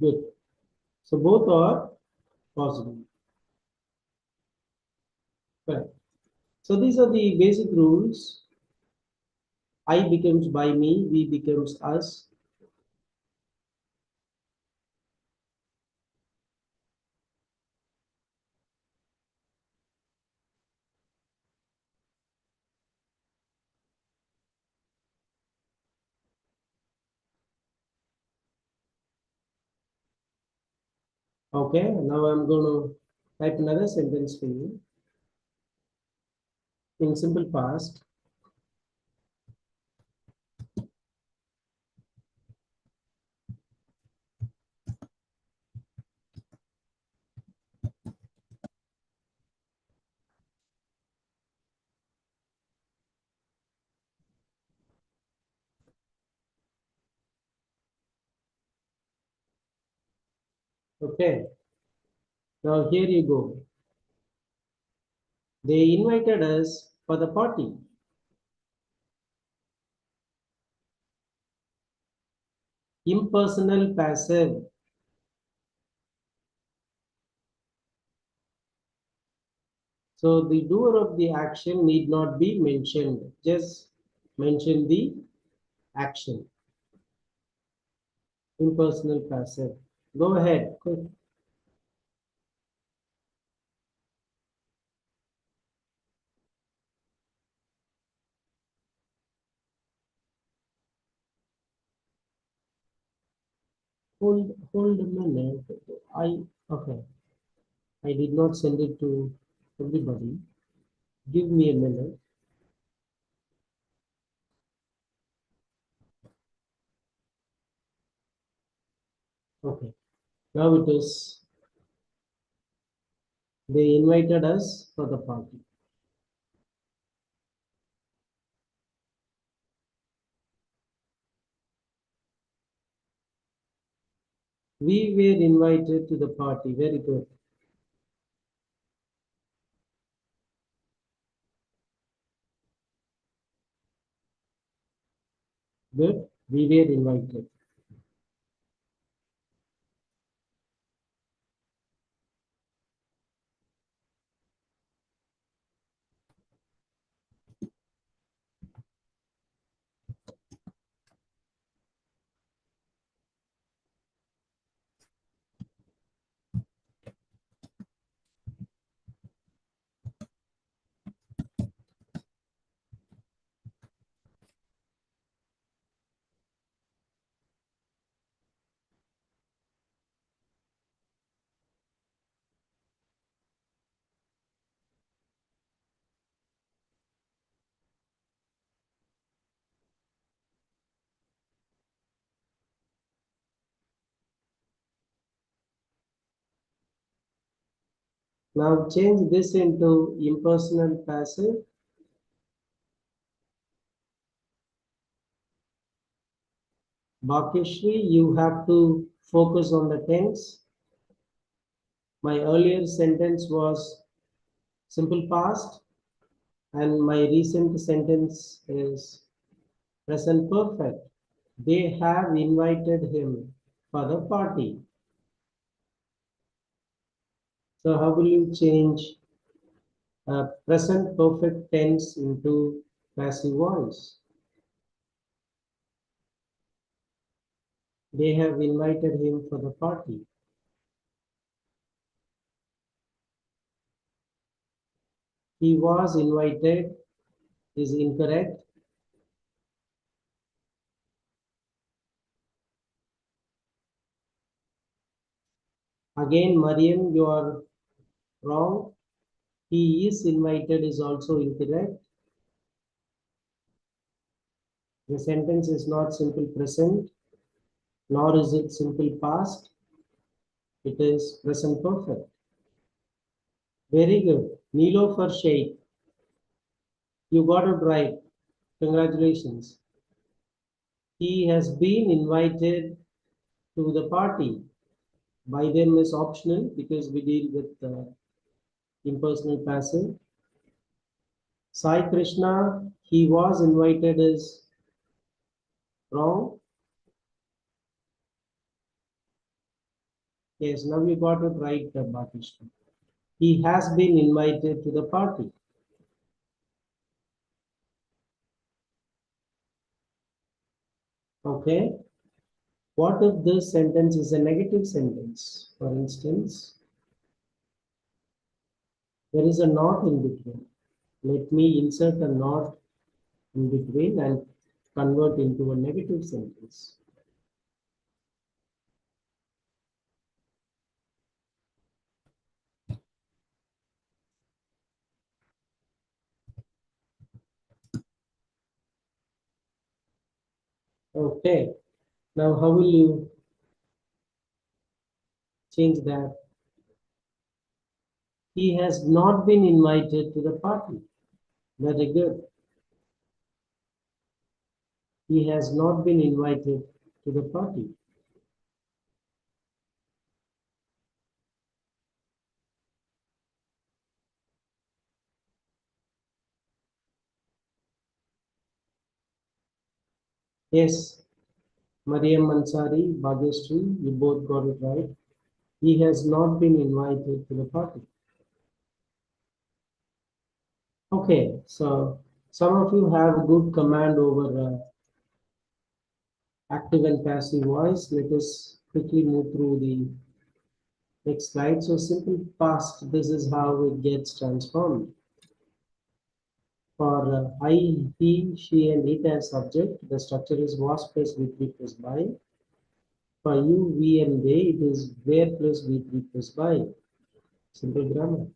good. So both are possible. Correct. So these are the basic rules. I becomes by me, we becomes us. Okay, now I'm going to type another sentence for you in simple past. Okay, now here you go. They invited us for the party. Impersonal passive. So the doer of the action need not be mentioned. Just mention the action. Impersonal passive. Go ahead, quick. Hold a minute. Okay. I did not send it to everybody. Give me a minute. Okay. Now it is. They invited us for the party. We were invited to the party. Very good. Good. We were invited. Now change this into impersonal passive. Bhakyashri, you have to focus on the tense. My earlier sentence was simple past, and my recent sentence is present perfect. They have invited him for the party. So how will you change present perfect tense into passive voice? They have invited him for the party. He was invited is incorrect. Again, Mariam, you are wrong. He is invited is also incorrect. The sentence is not simple present, nor is it simple past. It is present perfect. Very good. Nilofer Sheikh, you got it right. Congratulations. He has been invited to the party. By them is optional because we deal with impersonal passive. Sai Krishna, he was invited is wrong. Yes, now you got it right, Bhakrishna. He has been invited to the party. Okay. What if this sentence is a negative sentence? For instance, there is a not in between. Let me insert a not in between and convert into a negative sentence. Okay. Now, how will you change that? He has not been invited to the party. Very good. He has not been invited to the party. Yes, Mariam Ansari, Bhagyashree, you both got it right. He has not been invited to the party. Okay, so some of you have good command over active and passive voice. Let us quickly move through the next slide. So simple past, this is how it gets transformed. For I, he, she, and it as subject, the structure is was plus V3 plus by. For you, we, and they, it is where plus V3 plus by. Simple grammar.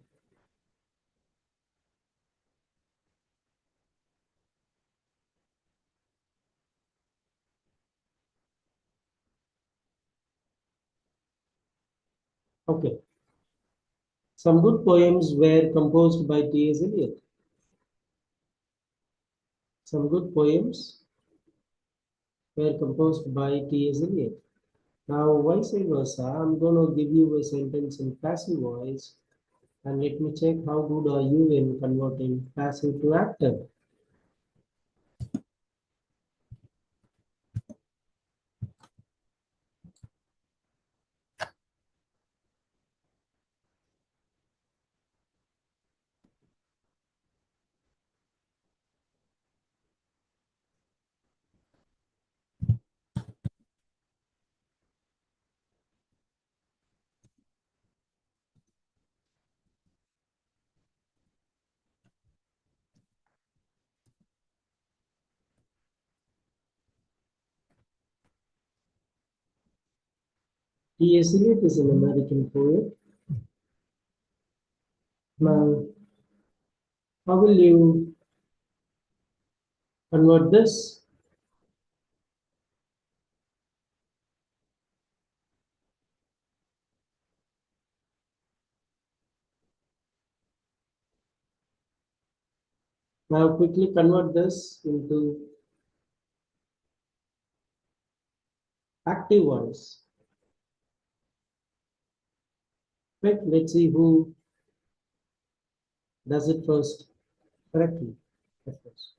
Okay. Some good poems were composed by T.S. Eliot. Some good poems were composed by T.S. Eliot. Now, vice versa, I'm going to give you a sentence in passive voice and let me check how good are you in converting passive to active. T.S. Eliot is an American poet. Now, how will you convert this? Now, quickly convert this into active voice. Right, let's see who does it first correctly. Of course.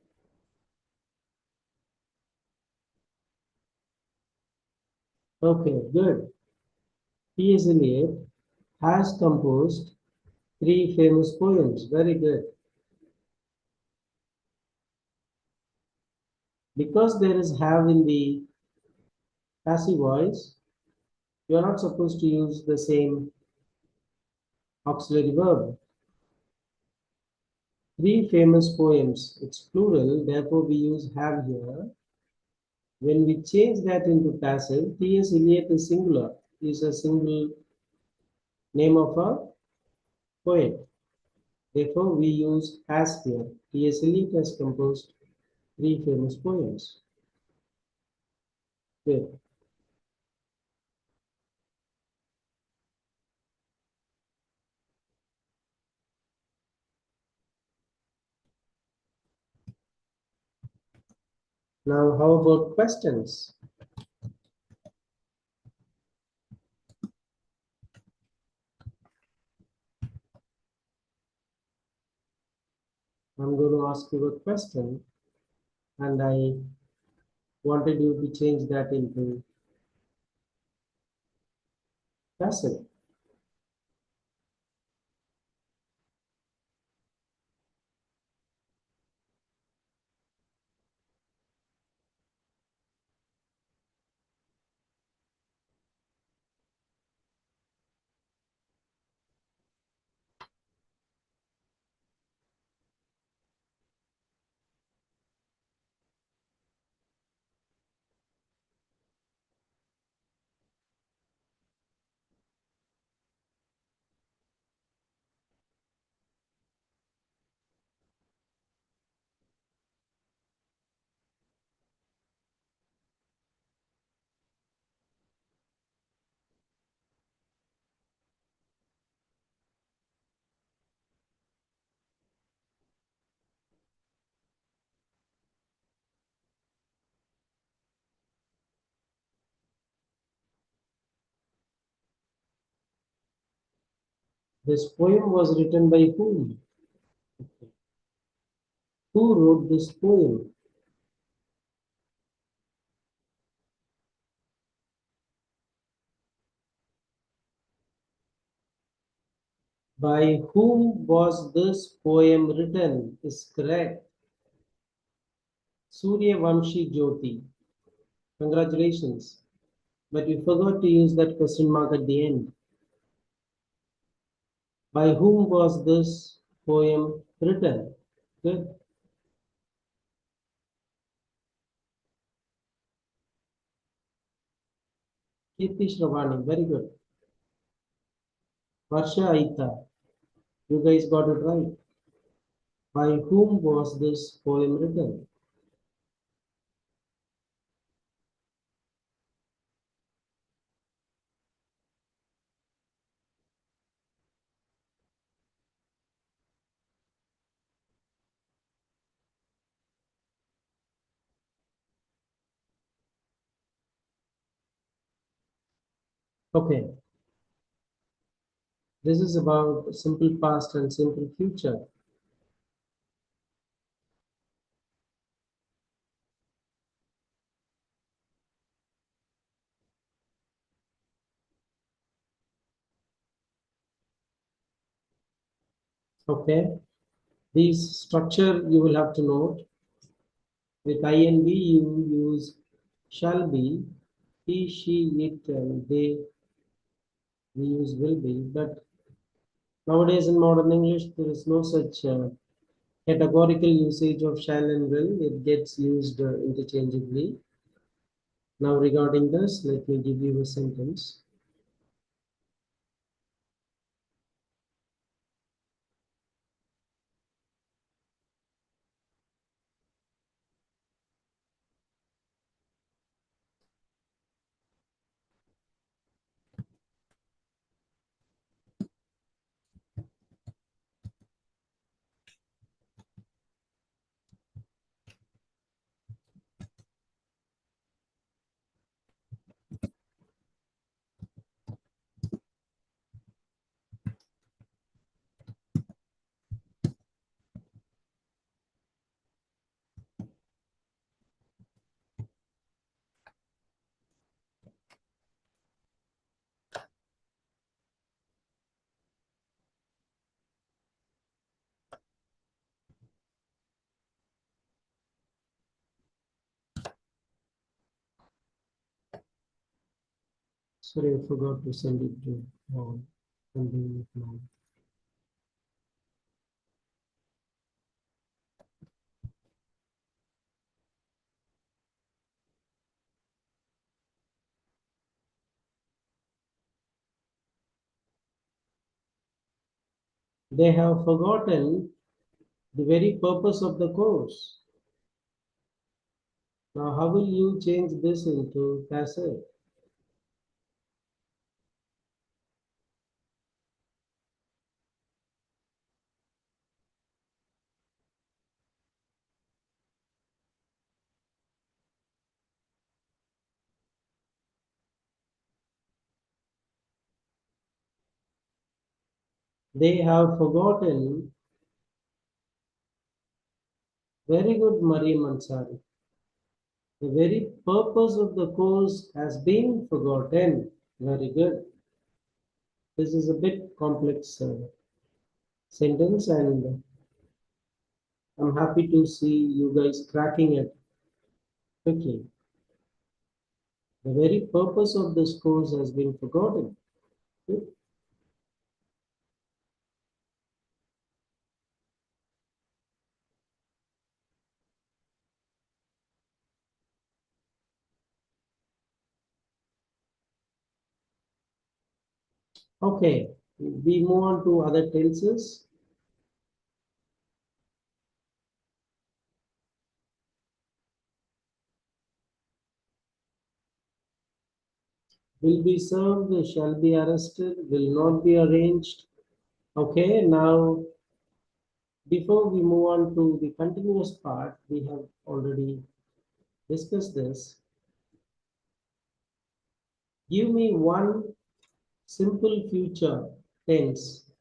Okay, good. T.S. Eliot has composed 3 famous poems. Very good. Because there is have in the passive voice, you are not supposed to use the same auxiliary verb. 3 famous poems, it's plural, therefore we use have here. When we change that into passive, T.S. Eliot is singular, is a single name of a poet. Therefore, we use has here. T.S. Eliot has composed 3 famous poems. Good. Now, how about questions? I'm going to ask you a question, and I wanted you to change that into passive. This poem was written by whom? Who wrote this poem? By whom was this poem written? Is correct. Surya Vamshi Jyoti. Congratulations. But you forgot to use that question mark at the end. By whom was this poem written? Good. Kirti Shravani, very good. Varsha Aita, you guys got it right. By whom was this poem written? Okay. This is about simple past and simple future. Okay. This structure you will have to note. With I and B, you use shall be, he, she, it, and they, we use will be. But nowadays in modern English, there is no such categorical usage of shall and will. It gets used interchangeably. Now regarding this, let me give you a sentence. Sorry, I forgot to send it to I'm doing it now. They have forgotten the very purpose of the course. Now, how will you change this into passive? They have forgotten. Very good, Mariam Ansari. The very purpose of the course has been forgotten. Very good. This is a bit complex sentence, and I'm happy to see you guys cracking it quickly. The very purpose of this course has been forgotten. Good. Okay, we move on to other tenses. Will be served, shall be arrested, will not be arranged. Okay, now before we move on to the continuous part, we have already discussed this. Give me one simple future tense.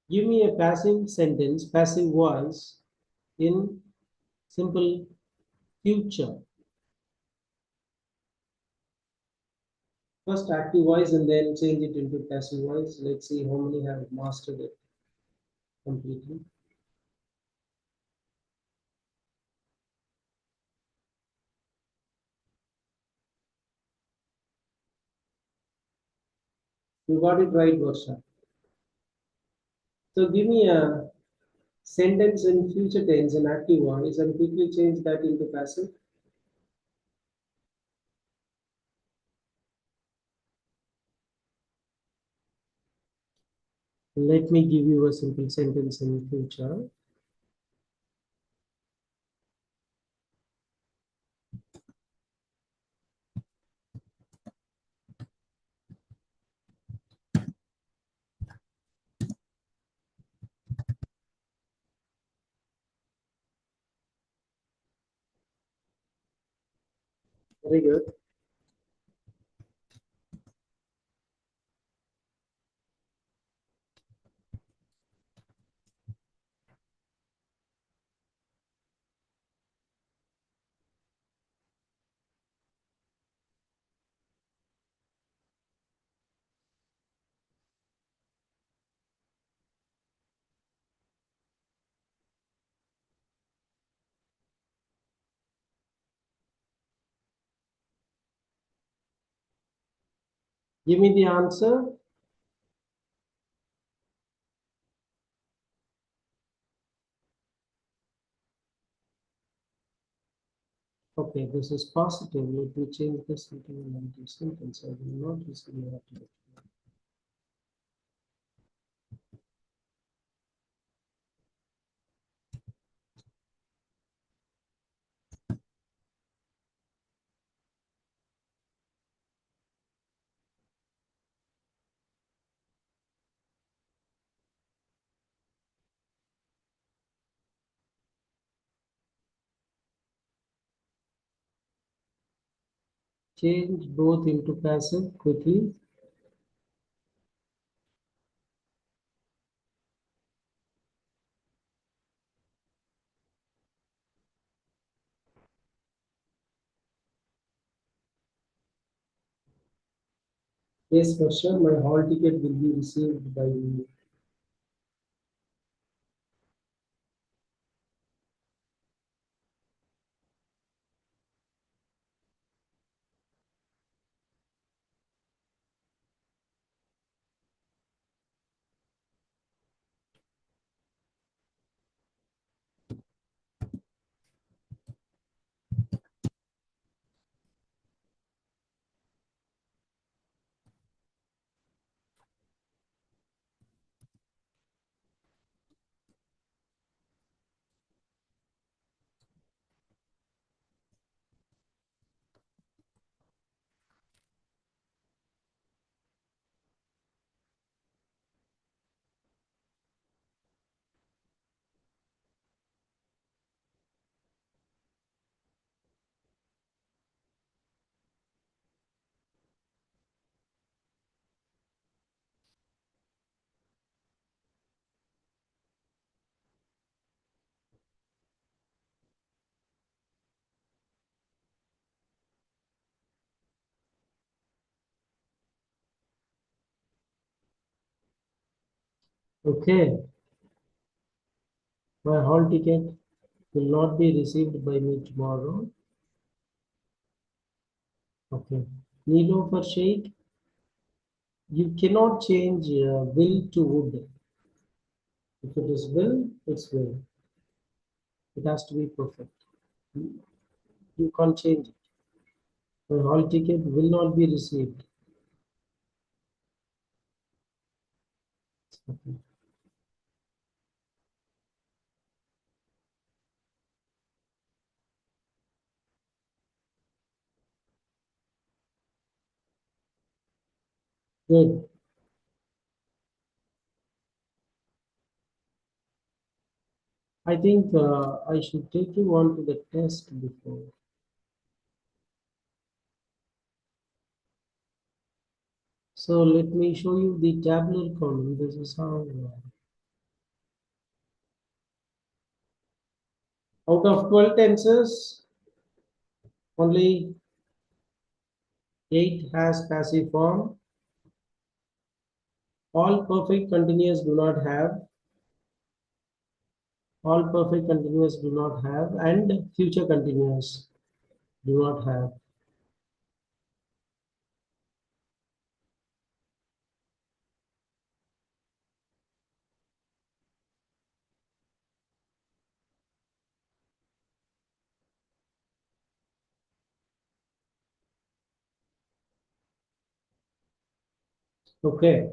Give me a passive sentence, passive voice in simple future. First active voice and then change it into passive voice. Let's see how many have mastered it completely. You got it right, Varsha. So give me a sentence in future tense and active voice and quickly change that into passive. Let me give you a simple sentence in future. Very good. Give me the answer. Okay, this is positive. Let me change this into an empty sentence. I will not receive your activity. Change both into passive quickly. Yes, for sure. My hall ticket will be received by you. Okay. My hall ticket will not be received by me tomorrow. Okay. Nilofer Sheikh, you cannot change will to would. If it is will, it's will. It has to be perfect. You can't change it. My hall ticket will not be received. Okay. Good. I think I should take you on to the test before. So let me show you the tabular column. This is how out of 12 tenses, only 8 has passive form. All perfect continuous do not have. All perfect continuous do not have, and future continuous do not have. Okay.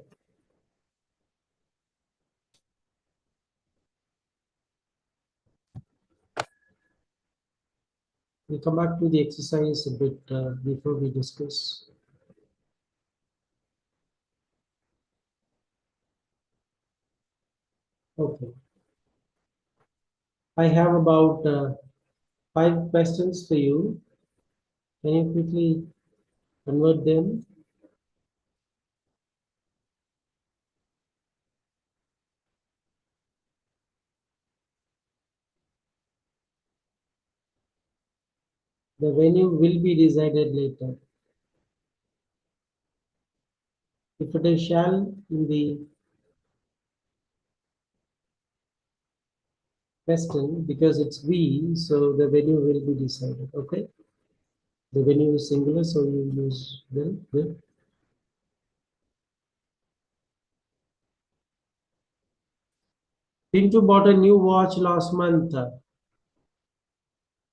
We'll come back to the exercise a bit before we discuss. Okay. I have about 5 questions for you. Can you quickly convert them? The venue will be decided later. If it is shall in the question, because it's we, so the venue will be decided. Okay. The venue is singular, so you use will. Pintu bought a new watch last month.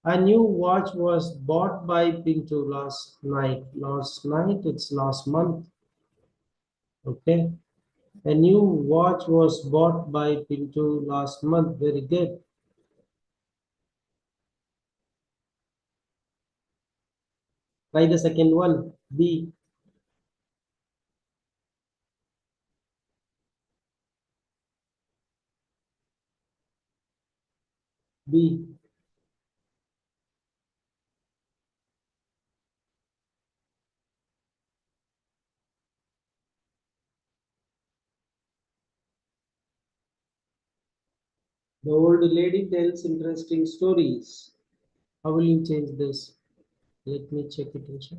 A new watch was bought by Pintu last night. Last night, it's last month. Okay. A new watch was bought by Pintu last month. Very good. Try the second one. B. B. The old lady tells interesting stories. How will you change this? Let me check it and check.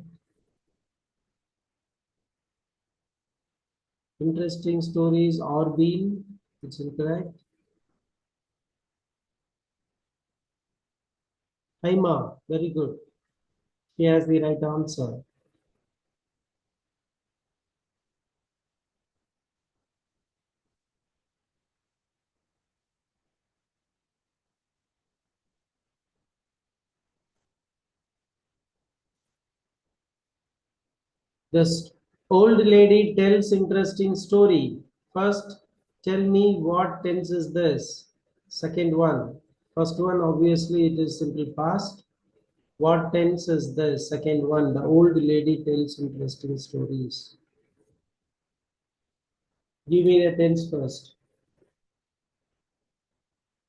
Interesting stories or been. It's incorrect. Haima, very good. She has the right answer. This old lady tells interesting story. First, tell me what tense is this. Second one. First one, obviously, it is simply past. What tense is this? Second one, the old lady tells interesting stories. Give me the tense first.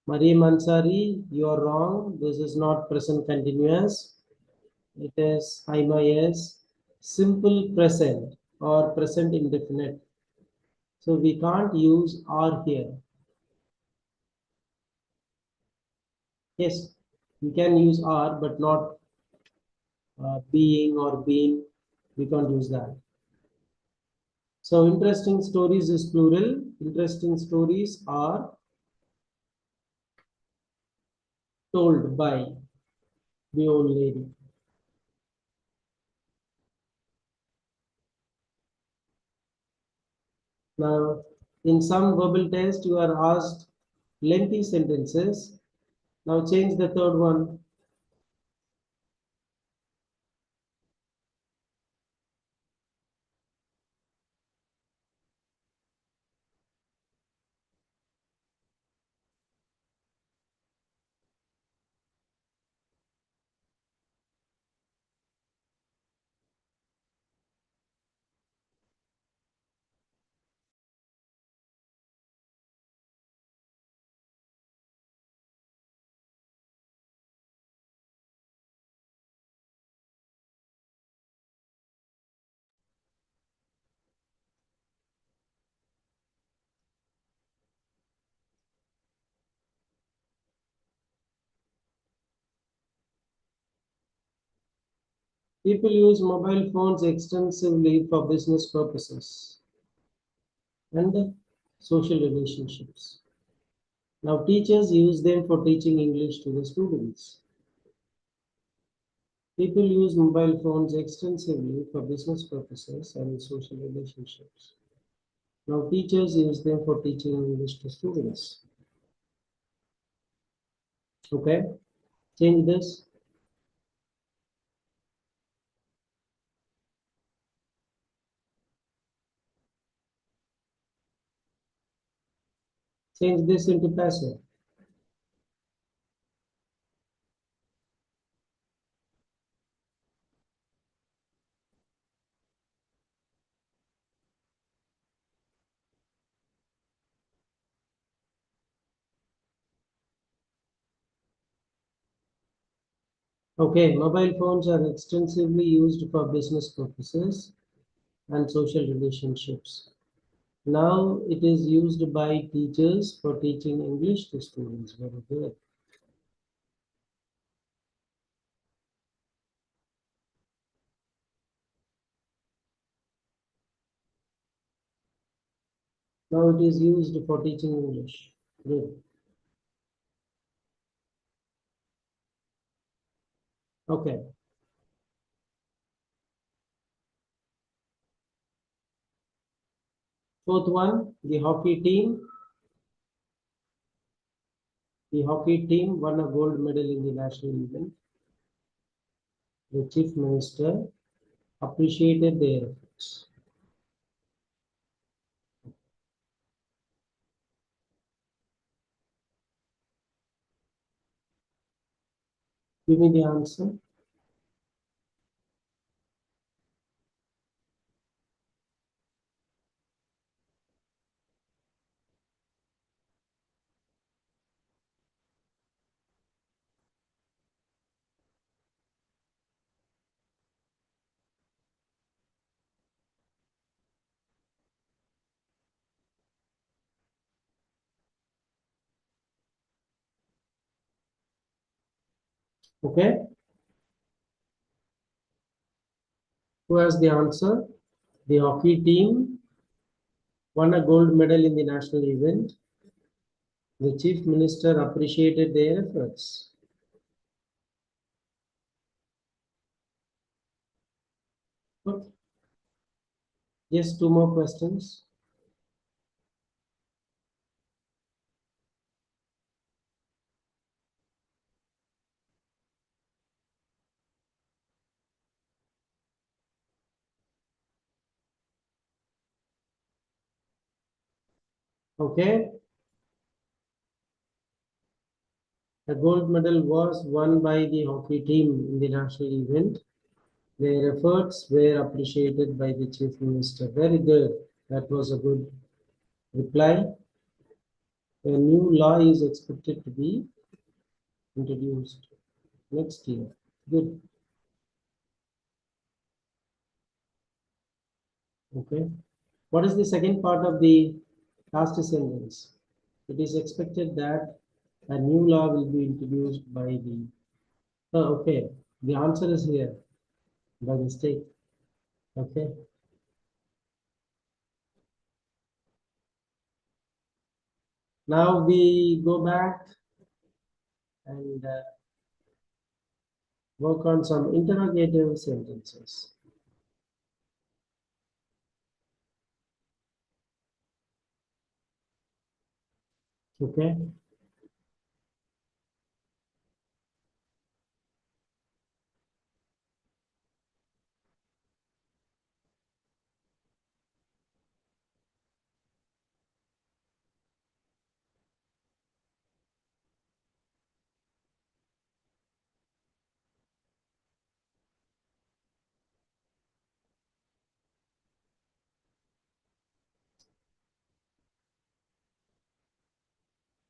Mariam Ansari, you are wrong. This is not present continuous. It is IMIS, simple present or present indefinite. So we can't use are here. Yes, we can use are, but not being or been. We can't use that. So interesting stories is plural. Interesting stories are told by the old lady. Now, in some verbal test, you are asked lengthy sentences. Now change the third one. People use mobile phones extensively for business purposes and social relationships. Now teachers use them for teaching English to the students. People use mobile phones extensively for business purposes and social relationships. Now teachers use them for teaching English to students. Okay, change this. Change this into passive. Okay, mobile phones are extensively used for business purposes and social relationships. Now it is used by teachers for teaching English to students. Very good. Now it is used for teaching English. Good. Okay. Fourth one, the hockey team. The hockey team won a gold medal in the national event. The chief minister appreciated their efforts. Give me the answer. Okay. Who has the answer? The hockey team won a gold medal in the national event. The chief minister appreciated their efforts. Okay. Just two more questions. Okay. The gold medal was won by the hockey team in the national event. Their efforts were appreciated by the chief minister. Very good. That was a good reply. A new law is expected to be introduced next year. Good. Okay. What is the second part of the last sentence? It is expected that a new law will be introduced by the. Oh, okay. The answer is here by mistake. Okay. Now we go back and work on some interrogative sentences. Okay.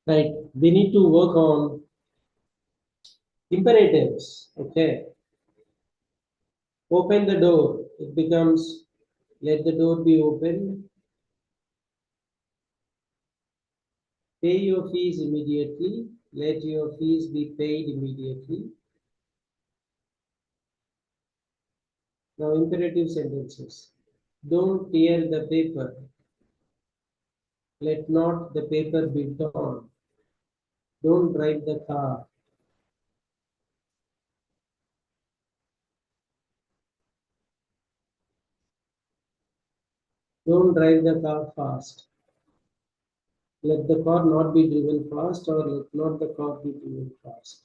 Right. We need to work on imperatives. Okay. Open the door. It becomes let the door be opened. Pay your fees immediately. Let your fees be paid immediately. Now, imperative sentences. Don't tear the paper. Let not the paper be torn. Don't drive the car. Don't drive the car fast. Let the car not be driven fast, or let not the car be driven fast.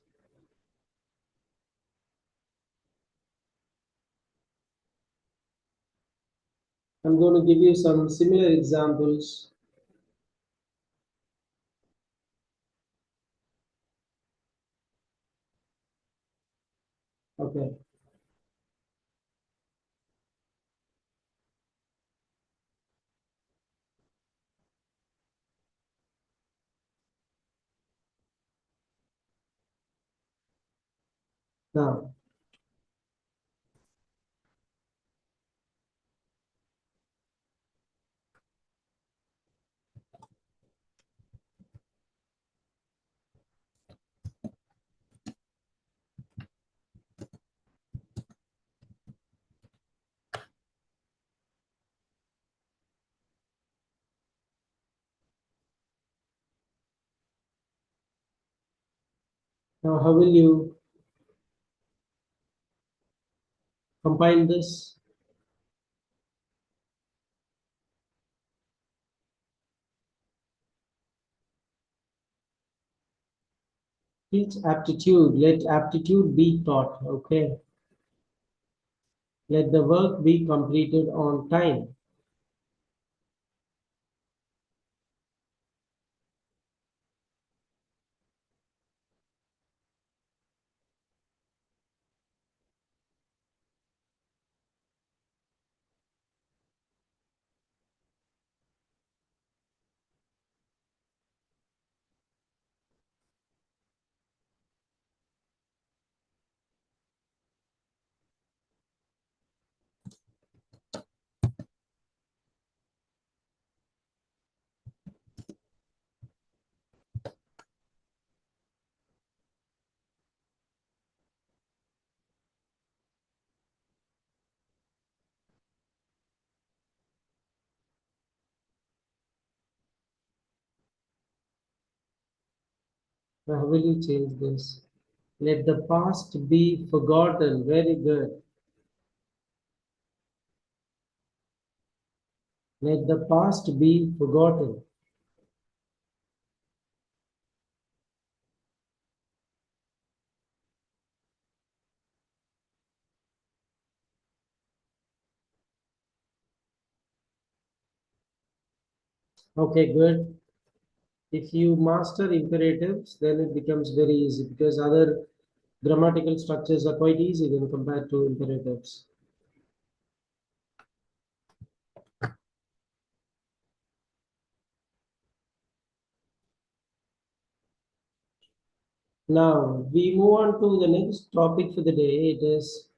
I'm going to give you some similar examples. Okay. Now, how will you compile this? Teach aptitude. Let aptitude be taught. Okay. Let the work be completed on time. Now, how will you change this? Let the past be forgotten. Very good. Let the past be forgotten. Okay, good. If you master imperatives, then it becomes very easy because other grammatical structures are quite easy when compared to imperatives. Now, we move on to the next topic for the day. It is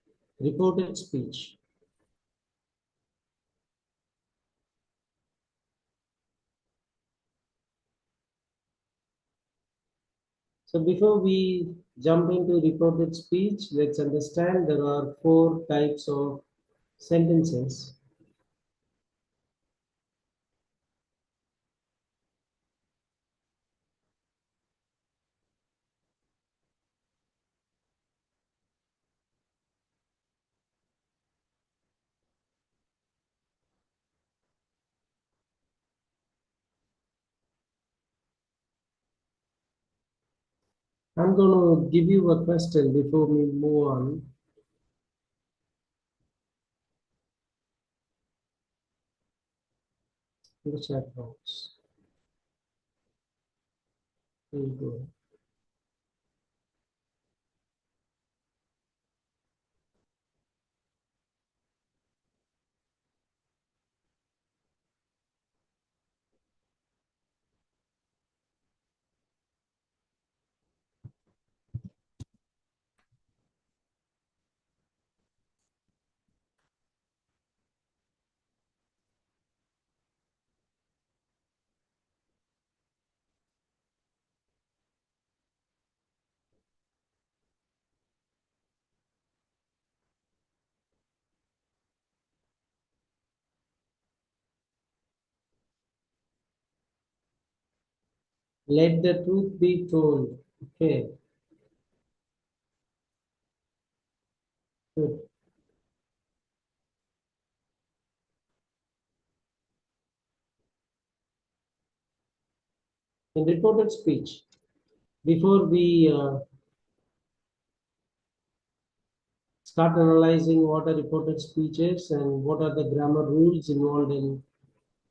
reported speech. So before we jump into reported speech, let's understand there are four types of sentences. I'm going to give you a question before we move on. In the chat box. Here you go. Let the truth be told. Okay. Good. In reported speech, before we start analyzing what a reported speech is and what are the grammar rules involved in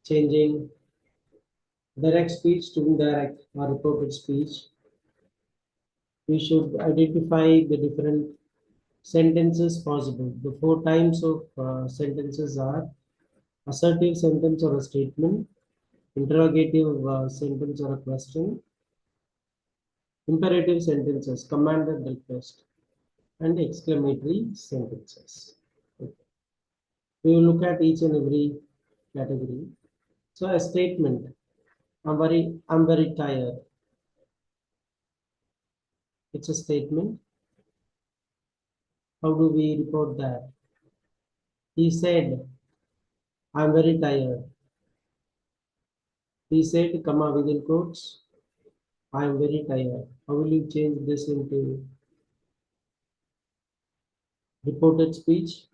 changing direct speech to indirect or reported speech, we should identify the different sentences possible. The four types of sentences are assertive sentence or a statement, interrogative sentence or a question, imperative sentences, command and request, and exclamatory sentences. Okay. We will look at each and every category. So a statement, I'm very tired. It's a statement. How do we report that? He said, I'm very tired. He said, comma within quotes, I am very tired. How will you change this into reported speech?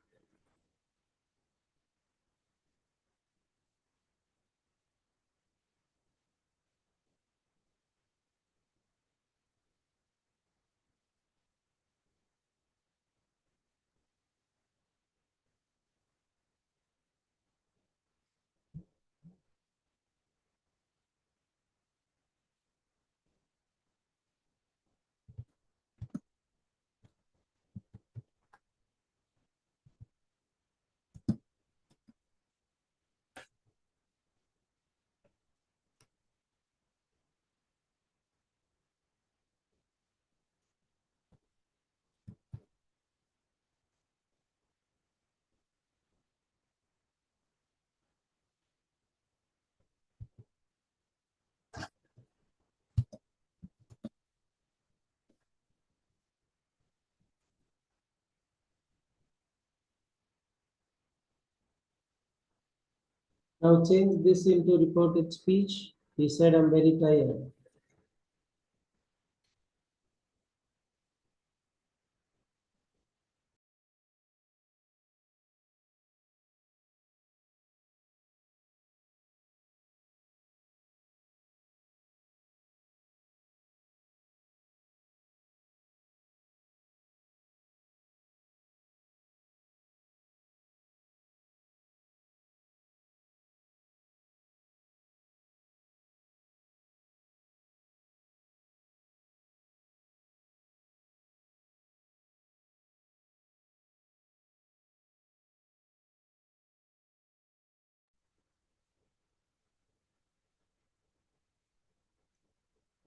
Now change this into reported speech. He said, I'm very tired.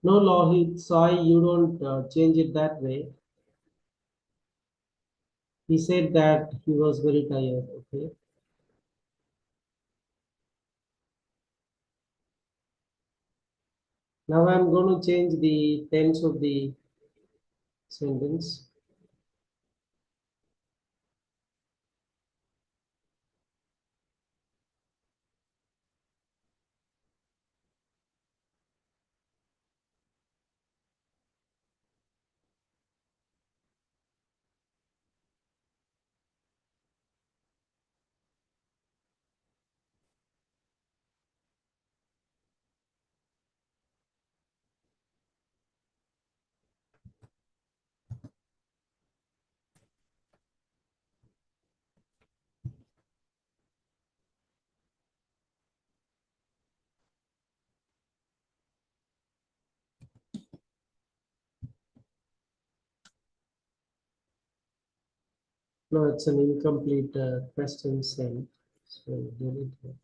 No, Lohit, Sai, you don't change it that way. He said that he was very tired. Okay. Now I'm going to change the tense of the sentence. No, it's an incomplete question sent. So delete it.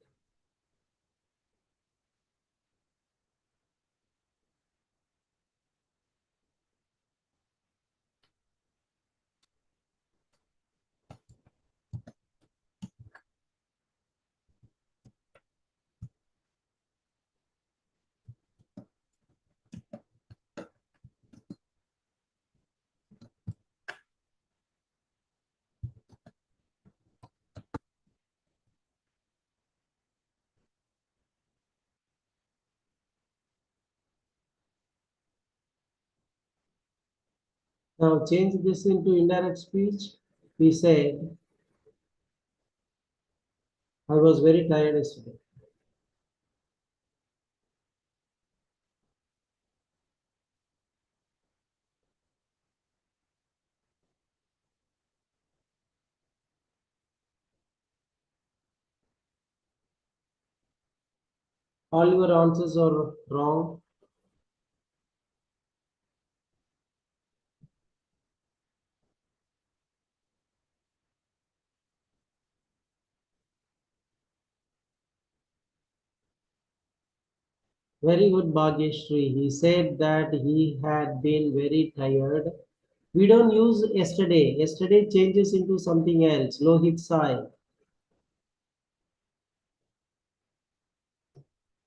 Now change this into indirect speech. We said, I was very tired yesterday. All your answers are wrong. Very good, Bhagyashree. He said that he had been very tired. We don't use yesterday. Yesterday changes into something else. Lohit Sai.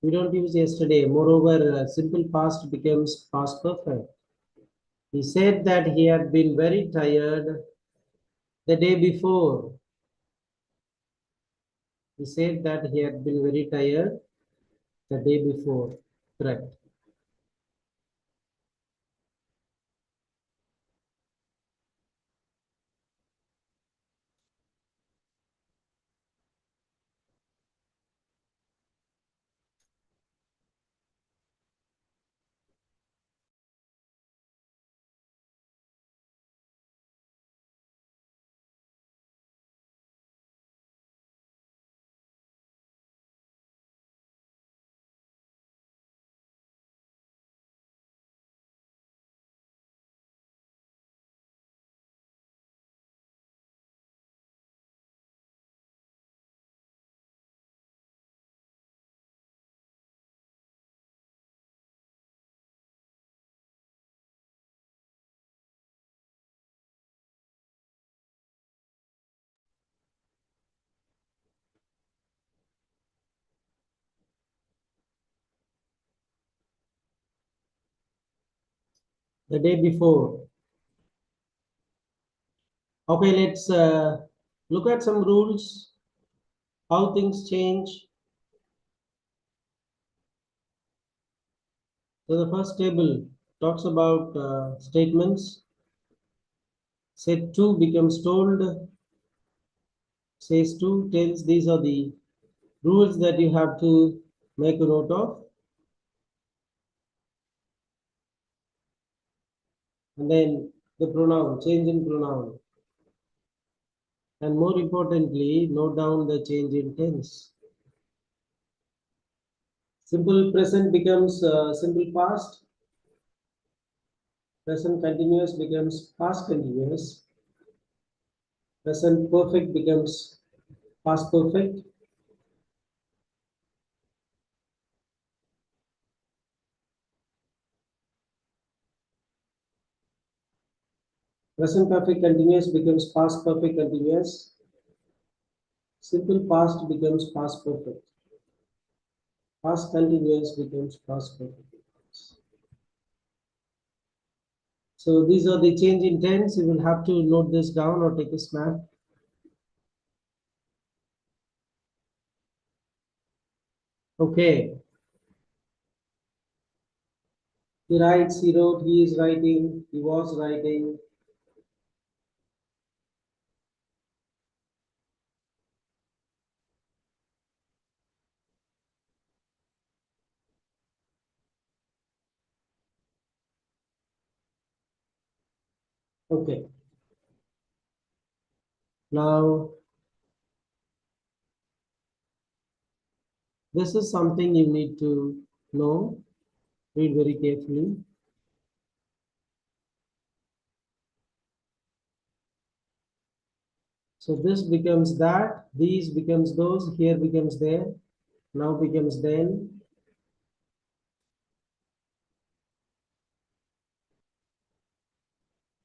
We don't use yesterday. Moreover, simple past becomes past perfect. He said that he had been very tired the day before. He said that he had been very tired the day before. Correct. The day before. Okay, let's look at some rules, how things change. So the first table talks about statements. Said to becomes told, says to, tells. These are the rules that you have to make a note of. And then the pronoun, change in pronoun. And more importantly, note down the change in tense. Simple present becomes simple past. Present continuous becomes past continuous. Present perfect becomes past perfect. Present perfect continuous becomes past perfect continuous. Simple past becomes past perfect. Past continuous becomes past perfect. So these are the change in tense. You will have to note this down or take a snap. Okay. He writes, he wrote, he is writing, he was writing. Okay. Now, this is something you need to know. Read very carefully. So this becomes that, these becomes those, here becomes there, now becomes then.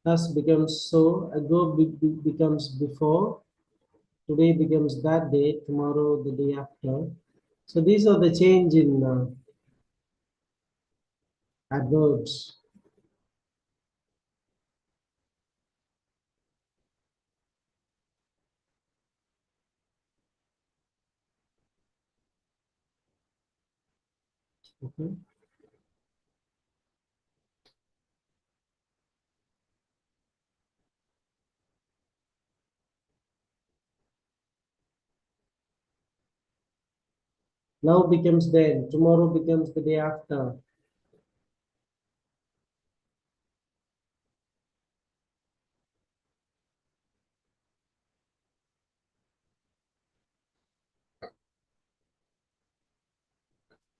Thus becomes so, ago becomes before, today becomes that day, tomorrow the day after. So these are the change in adverbs. Okay. Now becomes then, tomorrow becomes the day after.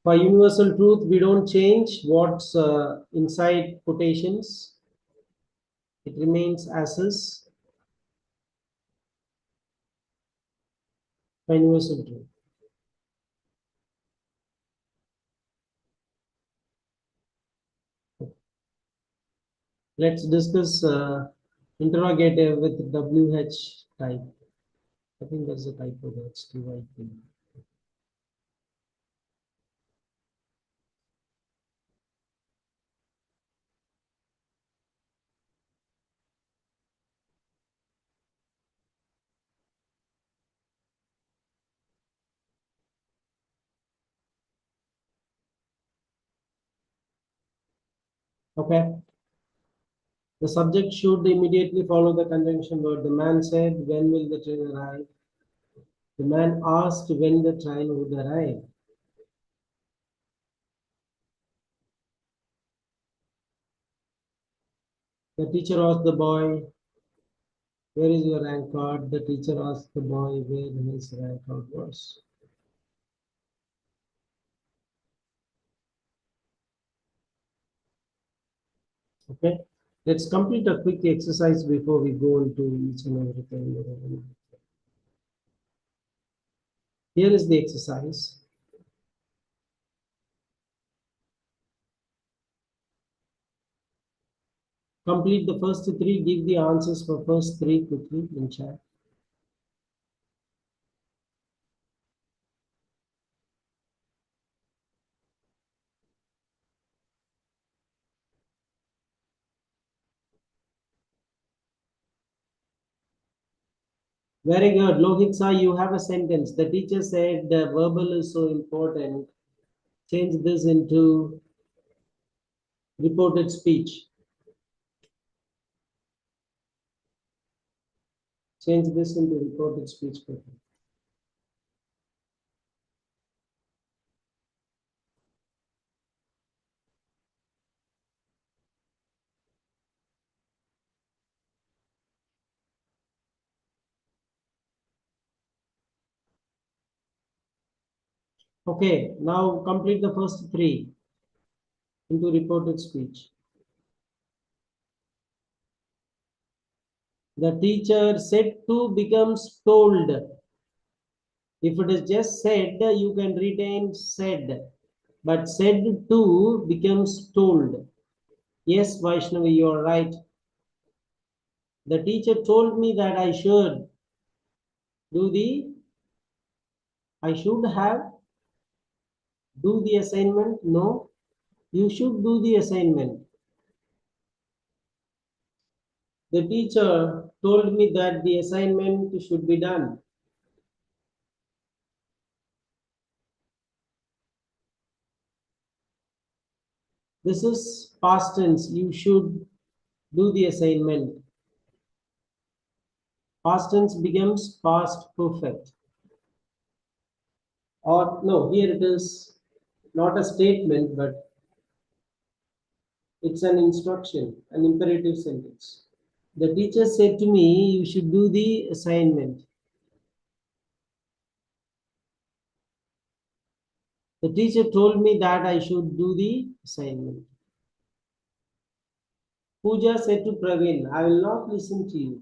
For universal truth, we don't change what's inside quotations. It remains as is. For universal truth. Let's discuss interrogative with WH type. I think there's a typo there. It's TYP. Okay. The subject should immediately follow the conjunction word. The man said, when will the train arrive? The man asked when the train would arrive. The teacher asked the boy, where is your rank card? The teacher asked the boy where his rank card was. Okay. Let's complete a quick exercise before we go into each and everything. Here is the exercise. Complete the first three. Give the answers for first three quickly in chat. Very good. Lohitsa, you have a sentence. The teacher said the verbal is so important. Change this into reported speech. Change this into reported speech. Okay, now complete the first three into reported speech. The teacher said to becomes told. If it is just said, you can retain said. But said to becomes told. Yes, Vaishnavi, you are right. The teacher told me that I should do the, I should have, do the assignment. No, you should do the assignment. The teacher told me that the assignment should be done. This is past tense. You should do the assignment. Past tense becomes past perfect. Or no, here it is not a statement, but it's an instruction, an imperative sentence. The teacher said to me, you should do the assignment. The teacher told me that I should do the assignment. Pooja said to Praveen, I will not listen to you.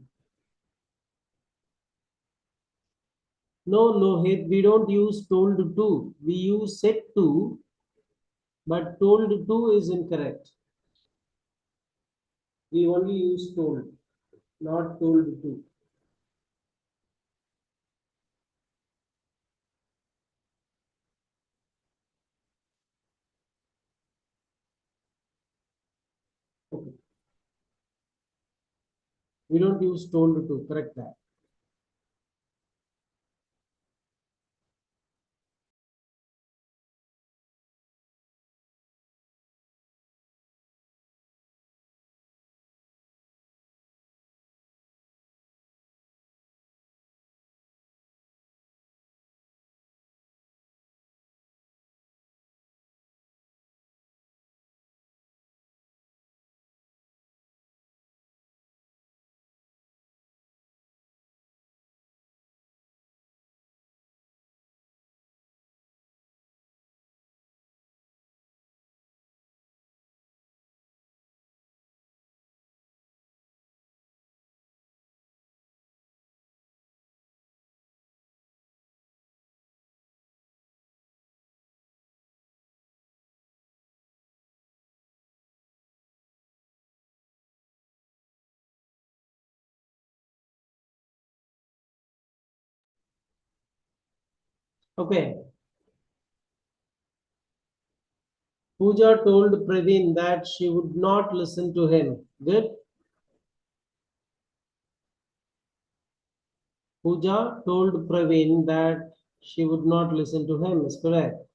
No, Lohit, we don't use told to. We use said to, but told to is incorrect. We only use told, not told to. Okay. We don't use told to, correct that. Okay. Pooja told Praveen that she would not listen to him. Good. Pooja told Praveen that she would not listen to him. Is correct.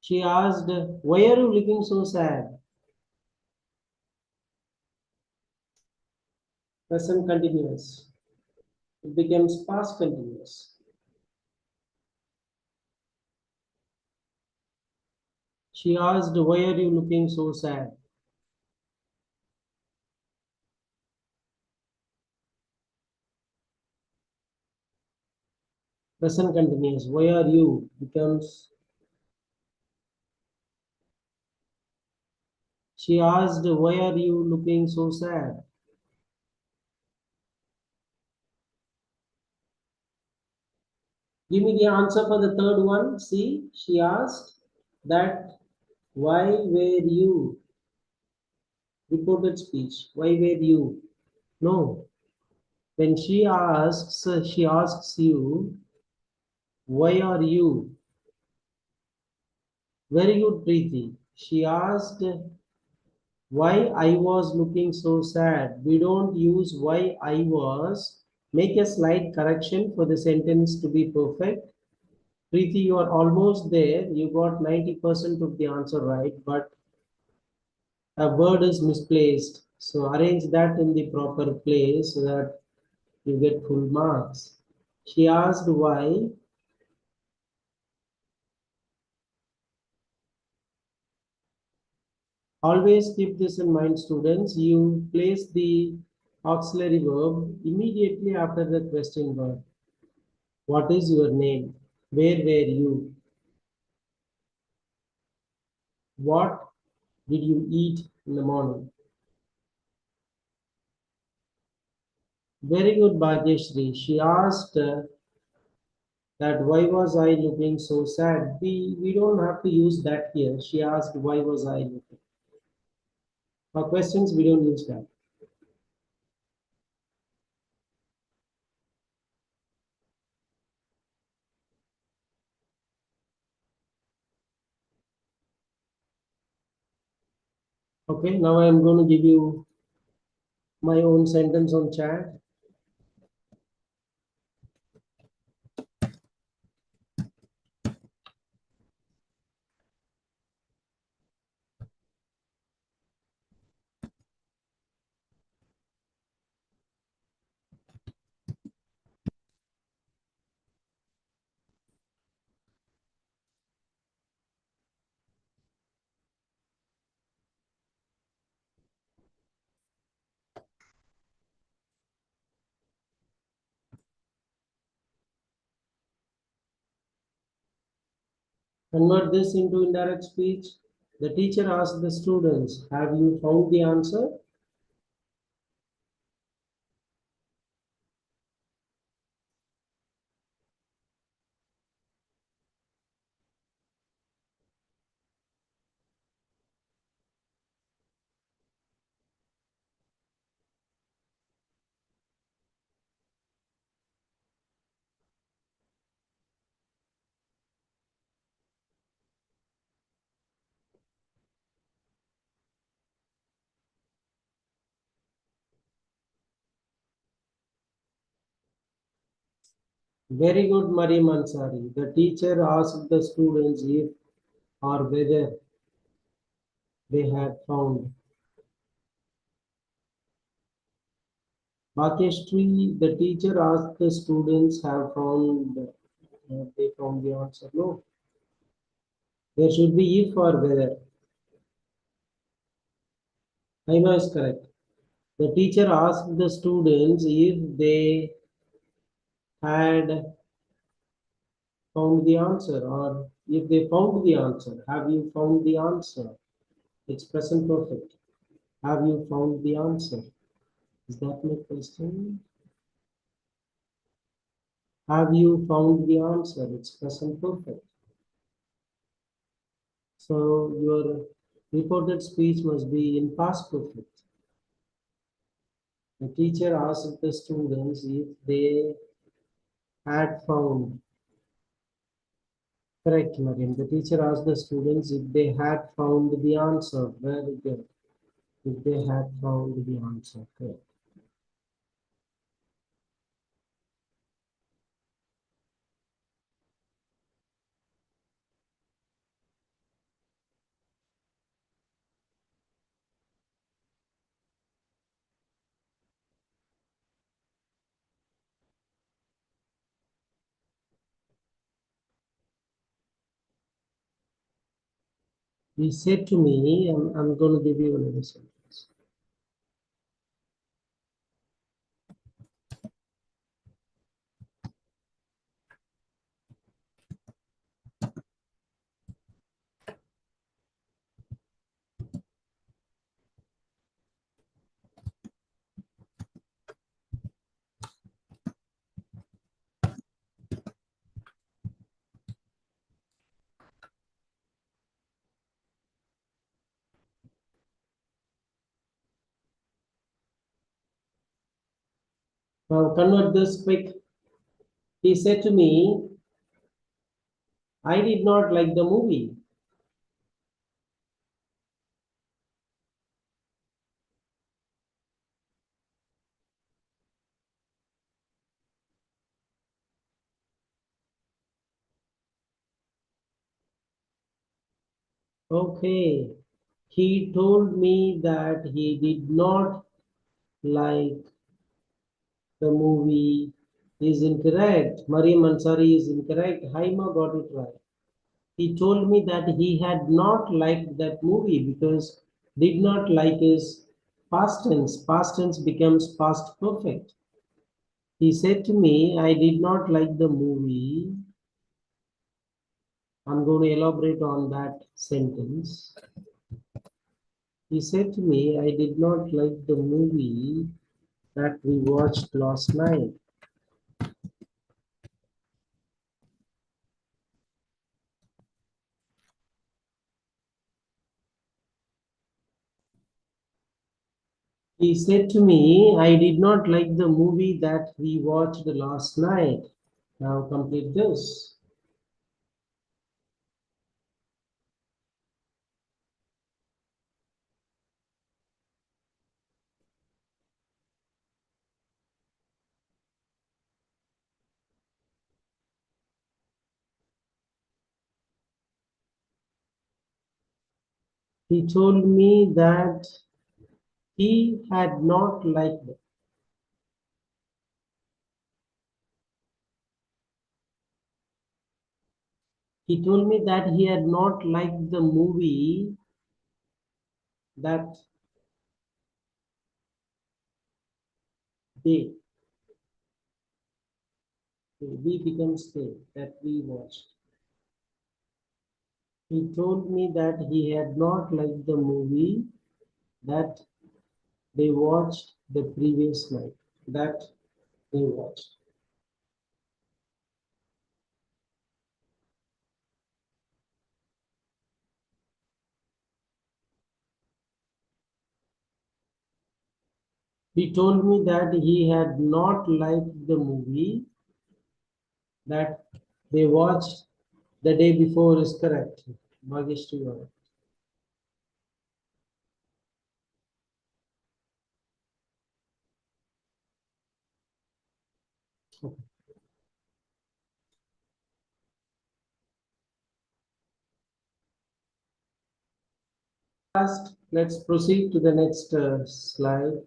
She asked, "Why are you looking so sad?" Present continuous. It becomes past continuous. She asked, "Why are you looking so sad?" Present continuous. Why are you becomes. She asked, "Why are you looking so sad?" Give me the answer for the third one. See, she asked that, "Why were you?" Reported speech. Why were you? No. When she asks you, "Why are you?" Very good, Preeti. She asked why I was looking so sad. We don't use why I was. Make a slight correction for the sentence to be perfect. Preeti, you are almost there. You got 90% of the answer right, but a word is misplaced. So arrange that in the proper place so that you get full marks. She asked why. Always keep this in mind, students. You place the auxiliary verb immediately after the question word. What is your name? Where were you? What did you eat in the morning? Very good, Bhagyashri. She asked that why was I looking so sad? We don't have to use that here. She asked why was I looking. For questions, we don't use that. Okay, now I am going to give you my own sentence on chat. Convert this into indirect speech. The teacher asked the students, "Have you found the answer?" Very good, Marie Mansari. The teacher asked the students if or whether they had found. Bakeshri, the teacher asked the students have they found the answer? No. There should be if or whether. Haima is correct. The teacher asked the students if they had found the answer or if they found the answer. Have you found the answer? It's present perfect. Have you found the answer? Is that my question? Have you found the answer? It's present perfect. So your reported speech must be in past perfect. The teacher asked the students if they had found. Correct, Mariam. The teacher asked the students if they had found the answer. Very good. If they had found the answer. Correct. He said to me, I'm going to give you another sentence. Now convert this quick. He said to me, I did not like the movie. Okay. He told me that he did not like the movie is incorrect. Mariam Ansari is incorrect. Haima got it right. He told me that he had not liked that movie because did not like is past tense. Past tense becomes past perfect. He said to me, I did not like the movie. I'm going to elaborate on that sentence. He said to me, I did not like the movie that we watched last night. He said to me, I did not like the movie that we watched last night. Now complete this. He told me that he had not liked it. He told me that he had not liked the movie that they, we becomes they, that we watched. He told me that he had not liked the movie that they watched the previous night. That they watched. He told me that he had not liked the movie that they watched the day before is correct. Bhageshri. Last, let's proceed to the next slide.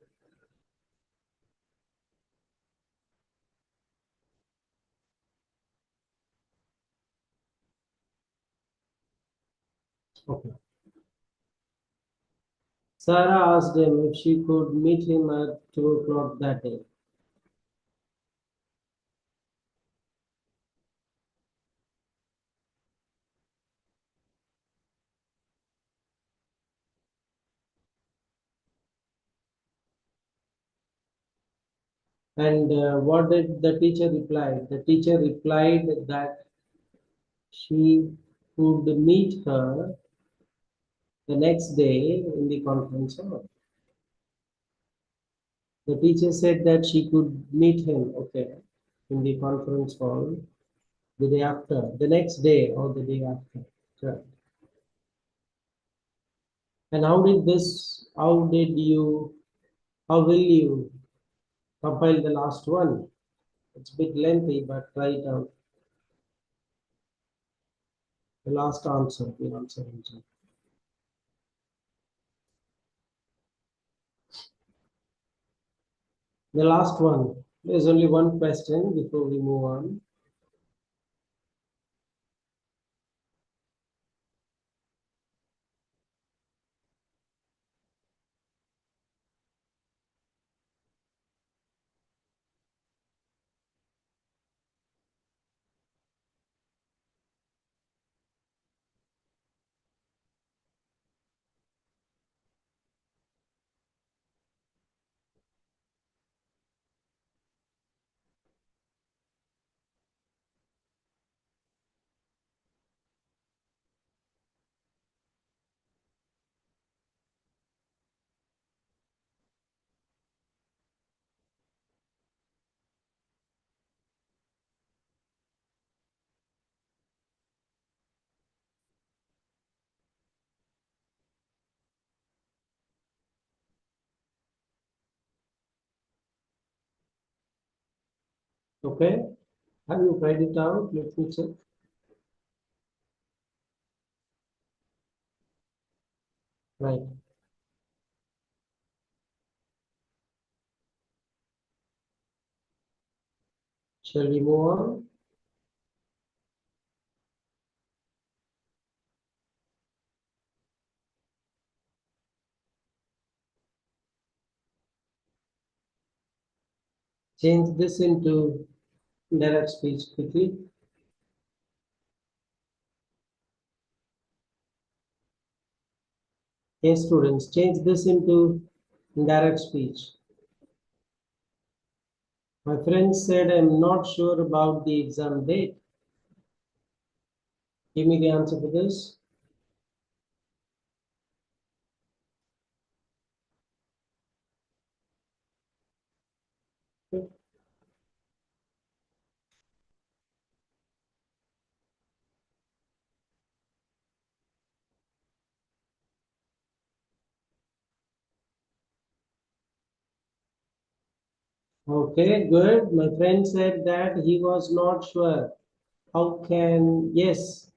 Okay. Sarah asked him if she could meet him at 2 o'clock that day. And what did the teacher reply? The teacher replied that she could meet her the next day in the conference hall. The teacher said that she could meet him, okay, in the conference hall the day after, the next day or the day after. Correct. And how will you compile the last one? It's a bit lengthy, but try it out. The last answer, the answer engine. The last one. There's only one question before we move on. Okay, have you tried it out? Let me check. Right. Shall we move on? Change this into direct speech quickly. Yes, students, change this into indirect speech. My friend said, I'm not sure about the exam date. Give me the answer for this. Okay, good. My friend said that he was not sure. Yes,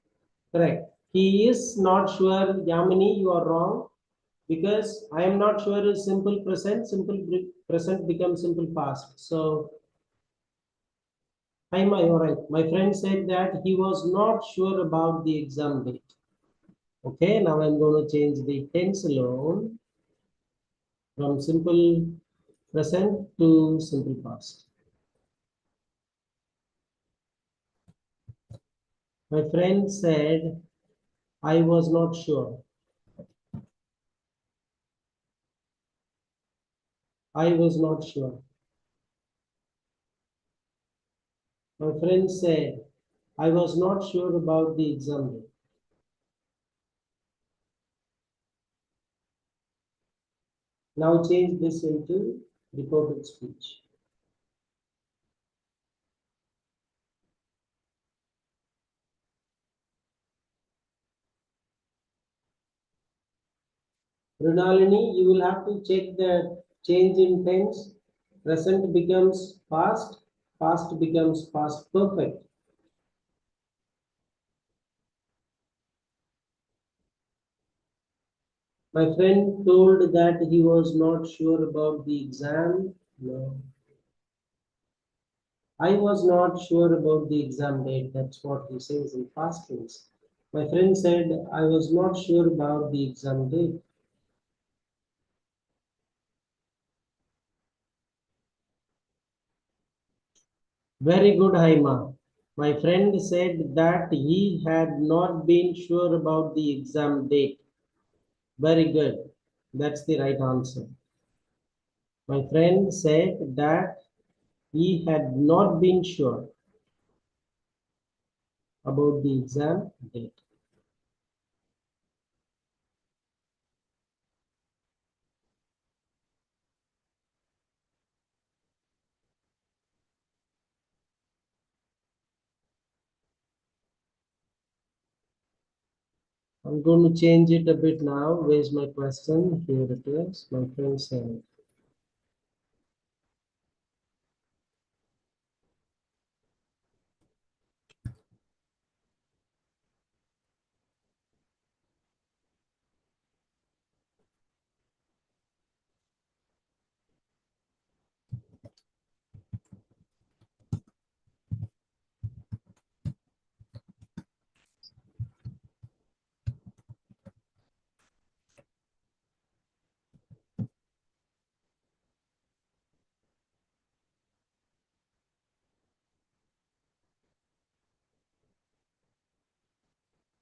correct. He is not sure. Yamini, you are wrong. Because I am not sure is simple present becomes simple past. So, you're right. My friend said that he was not sure about the exam date. Okay, now I'm going to change the tense alone from simple present to simple past. My friend said, I was not sure. I was not sure. My friend said, I was not sure about the exam date. Now change this into reported speech. Runalini, you will have to check the change in tense. Present becomes past, past becomes past perfect. My friend told that he was not sure about the exam. No. I was not sure about the exam date. That's what he says in past tense. My friend said, I was not sure about the exam date. Very good, Haima. My friend said that he had not been sure about the exam date. Very good. That's the right answer. My friend said that he had not been sure about the exam date. I'm going to change it a bit now. Where's my question? Here it is. My friend said.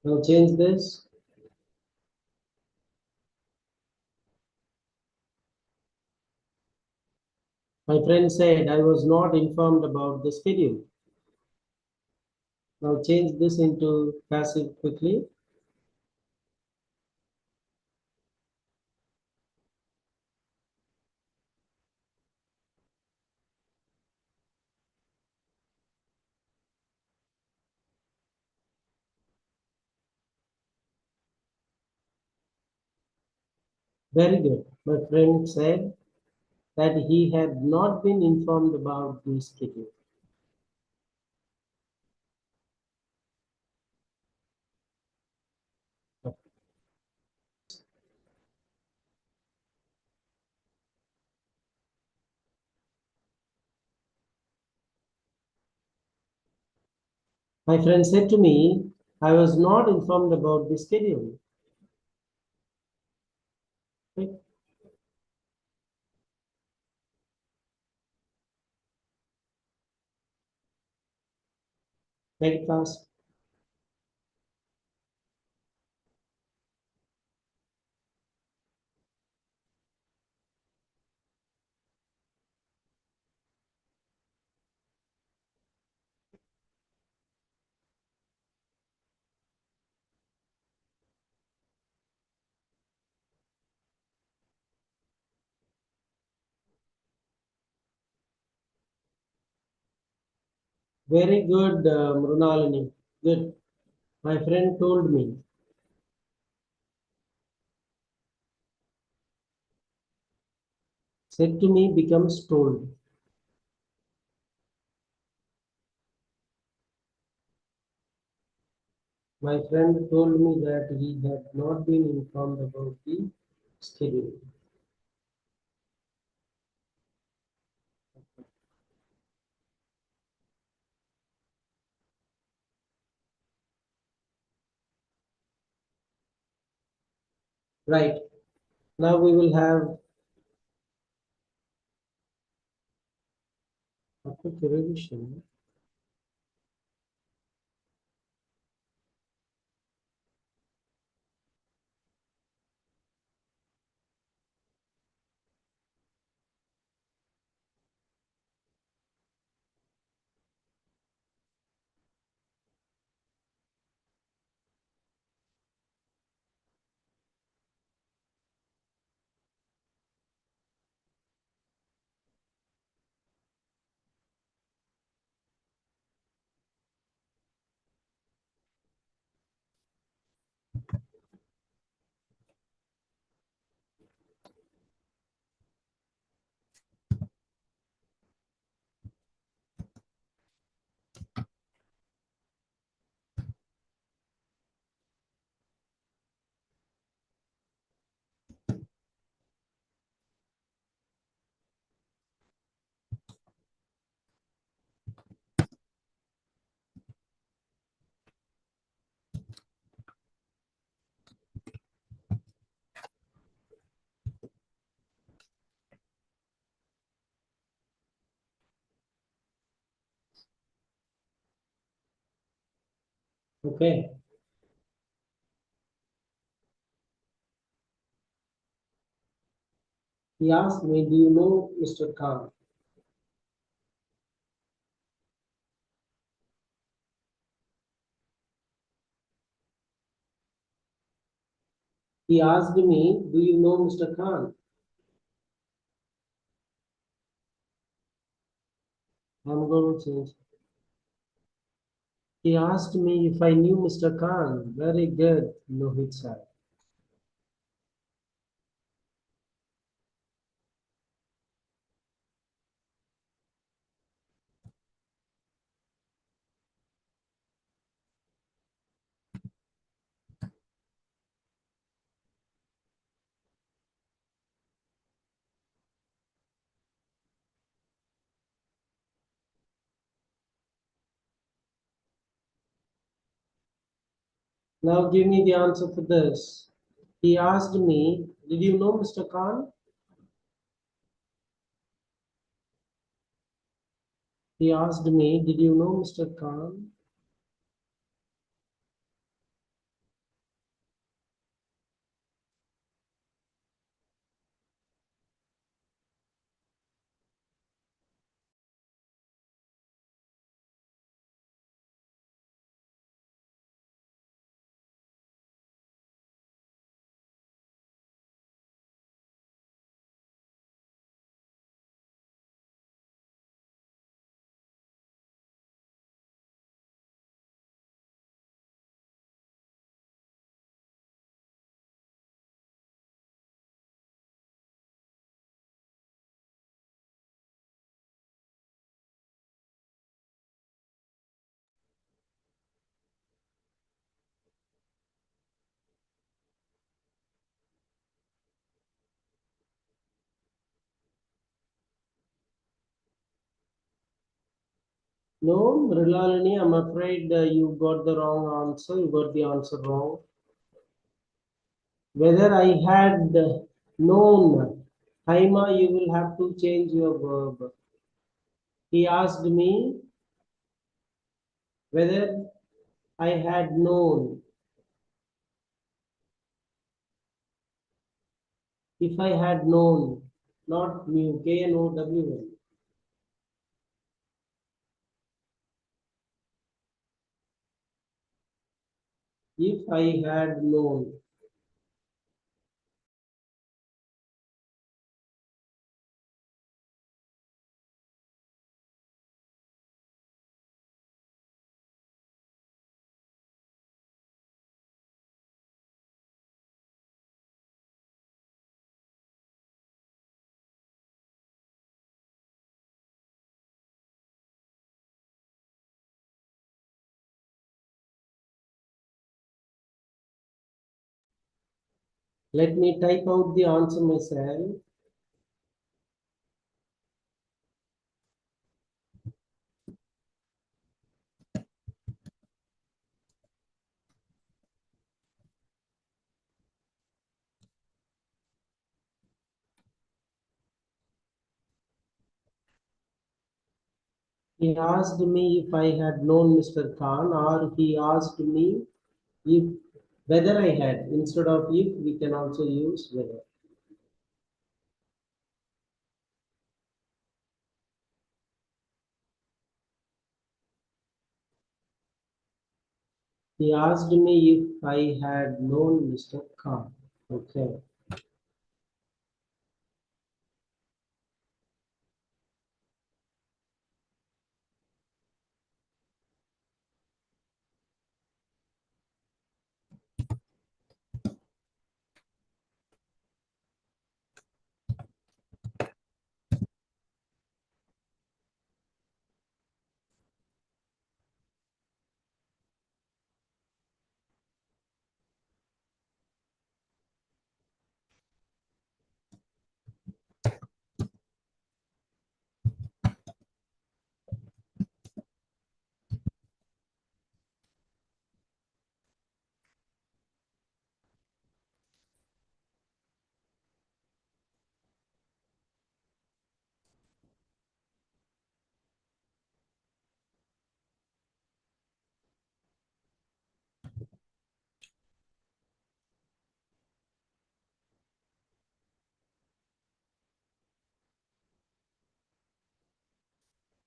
Now change this. My friend said I was not informed about the schedule. Now change this into passive quickly. Very good. My friend said that he had not been informed about the schedule. My friend said to me, I was not informed about the schedule. Right? Make it fast. Very good, Mrunalini. Good. My friend told me. Said to me becomes told. My friend told me that he had not been informed about the schedule. Right. Now we will have a quick revision. Okay. He asked me, do you know Mr. Khan? He asked me, do you know Mr. Khan? I'm going to change. He asked me if I knew Mr. Khan. Very good, Mohit sir. Now give me the answer for this. He asked me, did you know Mr. Khan? He asked me, did you know Mr. Khan? No, Mrilalini, I'm afraid you got the wrong answer. You got the answer wrong. Whether I had known, Haima, you will have to change your verb. He asked me whether I had known. If I had known, not knew, K-N-O-W-N. If I had known. Let me type out the answer myself. He asked me if I had known Mr. Khan, or he asked me if whether I had. Instead of if, we can also use whether. He asked me if I had known Mr. Khan. Okay.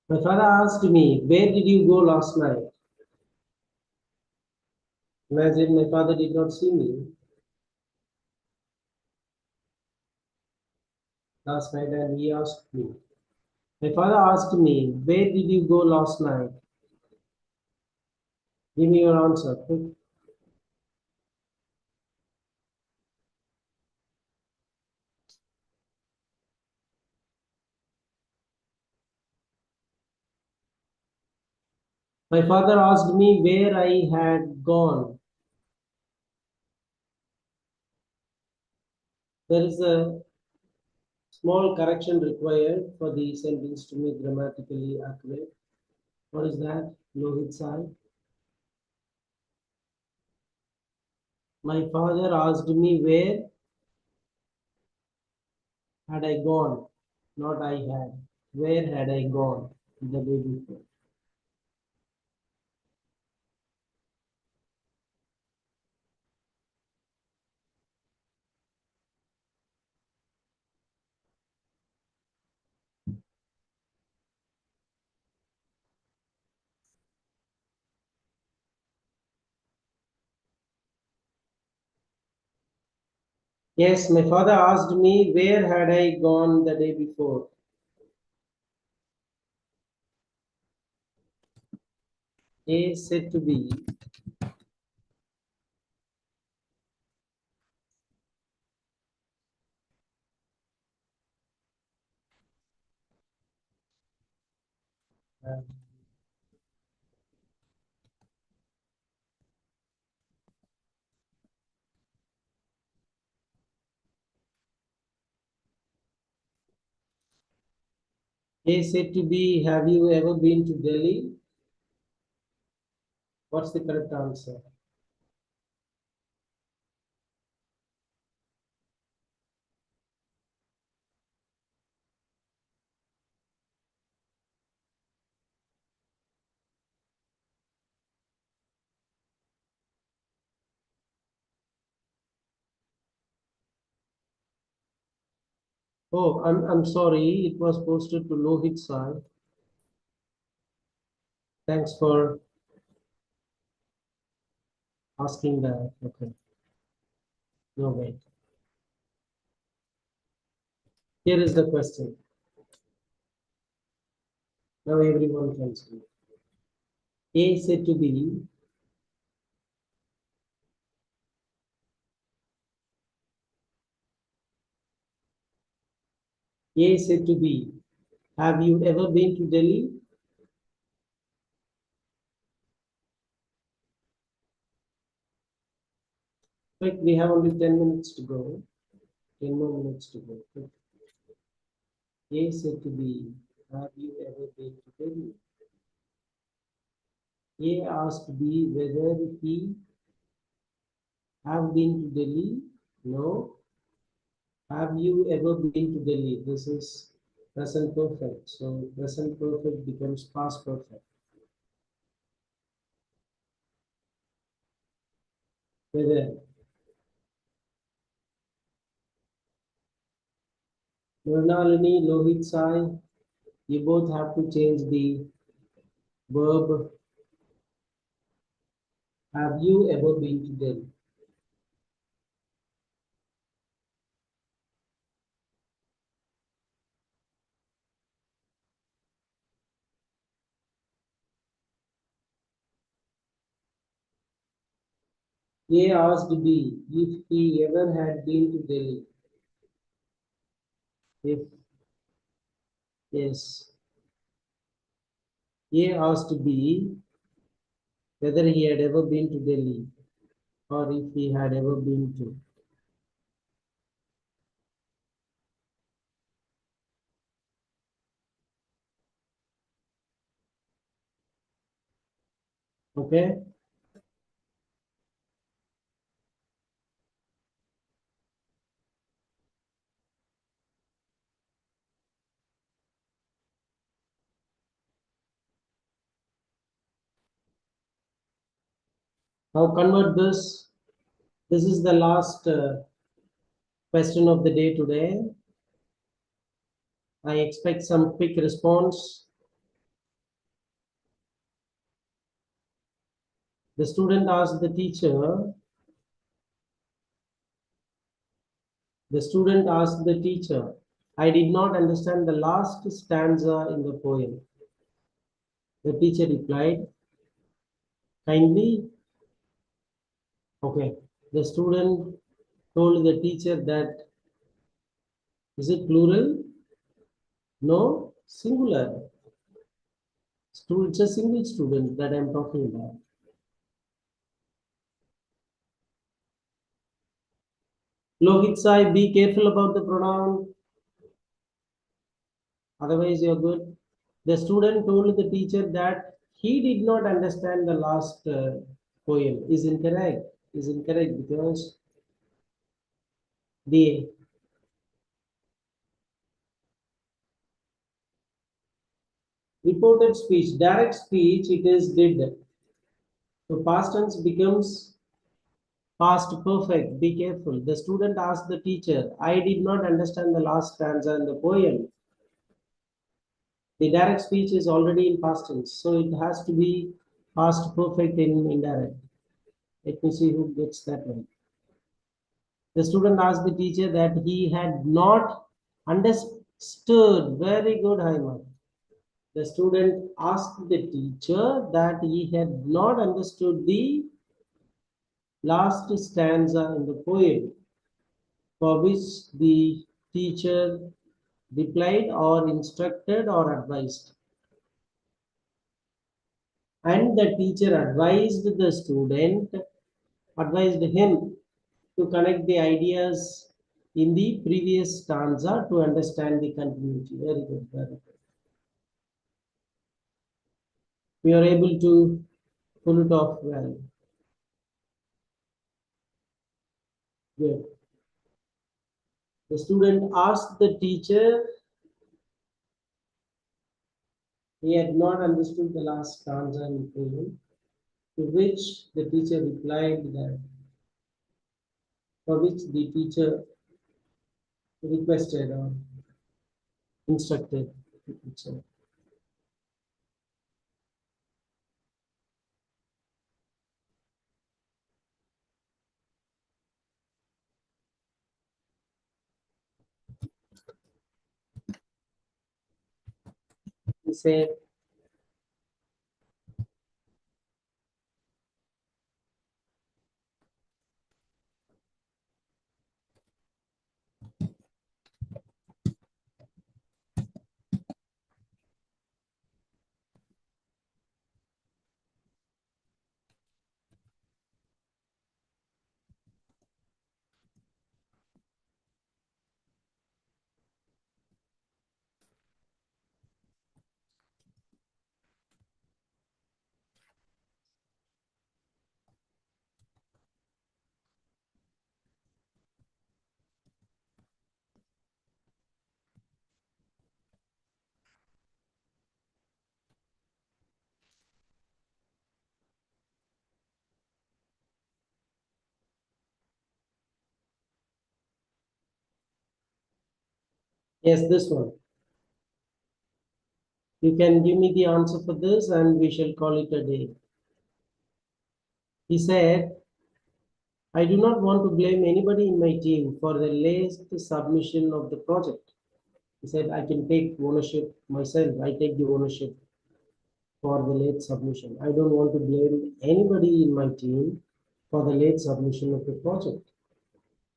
My father asked me, where did you go last night? Imagine my father did not see me last night and he asked me. My father asked me, where did you go last night? Give me your answer, quick. My father asked me where I had gone. There is a small correction required for the sentence to be grammatically accurate. What is that? Lohit Sai. My father asked me where had I gone, not I had. Where had I gone the day before? Yes, my father asked me where had I gone the day before. A said to B, A said to B, have you ever been to Delhi? What's the correct answer? Oh, I'm sorry, it was posted to Lohit Sai. Thanks for asking that. Okay. No, wait. Here is the question. Now everyone can see. A said to B, A said to B, have you ever been to Delhi? Quick, we have only 10 minutes to go. 10 more minutes to go. Quick. A said to B, have you ever been to Delhi? A asked B whether he have been to Delhi. No. Have you ever been to Delhi? This is present perfect. So present perfect becomes past perfect. Whether Mrinalini, Lohit Sai, you both have to change the verb. Have you ever been to Delhi? A asked B if he ever had been to Delhi. If yes. A asked B whether he had ever been to Delhi or if he had ever been to. Okay? Now convert this. This is the last question of the day today. I expect some quick response. The student asked the teacher, I did not understand the last stanza in the poem. The teacher replied, kindly. Okay. The student told the teacher that, is it plural? No, singular. It's a single student that I'm talking about. Lohit Sai, be careful about the pronoun. Otherwise, you're good. The student told the teacher that he did not understand the last poem. Is incorrect. Is incorrect because the reported speech, direct speech, it is did. So past tense becomes past perfect. Be careful. The student asked the teacher, I did not understand the last stanza in the poem. The direct speech is already in past tense, so it has to be past perfect in indirect. Let me see who gets that one. The student asked the teacher that he had not understood. Very good, Haima. The student asked the teacher that he had not understood the last stanza in the poem, for which the teacher replied or instructed or advised. And the teacher advised the student, advised him to connect the ideas in the previous stanza to understand the continuity. Very good, very good. We are able to pull it off well. Good. The student asked the teacher, he had not understood the last stanza in the poem, to which the teacher replied that, for which the teacher requested or instructed the teacher. He said, yes, this one. You can give me the answer for this and we shall call it a day. He said, I do not want to blame anybody in my team for the late submission of the project. He said, I can take ownership myself. I take the ownership for the late submission. I don't want to blame anybody in my team for the late submission of the project.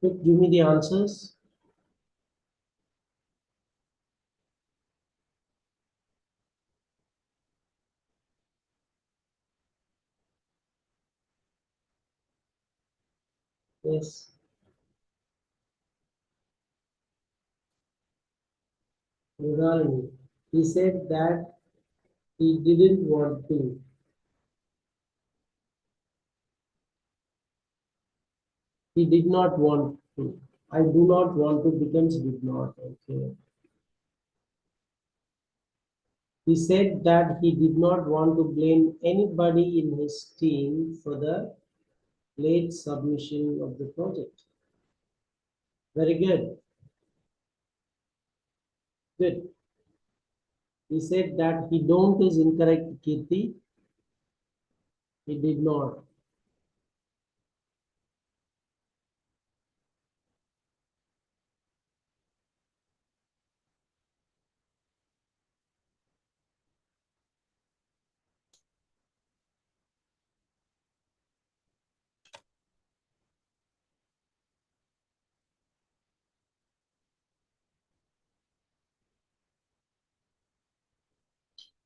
Quick, give me the answers. Yes. Muralini. He said that he didn't want to. He did not want to. I do not want to becomes did not. Okay. He said that he did not want to blame anybody in his team for the late submission of the project. Very good. Good. He said that he don't is incorrect, Kirti. He did not.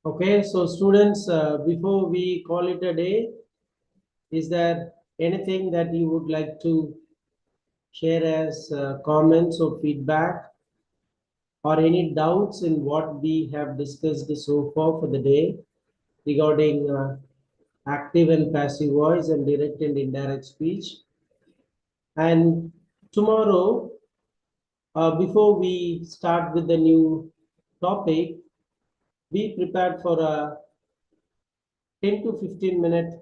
Okay, so students, before we call it a day, is there anything that you would like to share as comments or feedback, or any doubts in what we have discussed so far for the day regarding active and passive voice and direct and indirect speech? And tomorrow, before we start with the new topic, be prepared for a 10 to 15-minute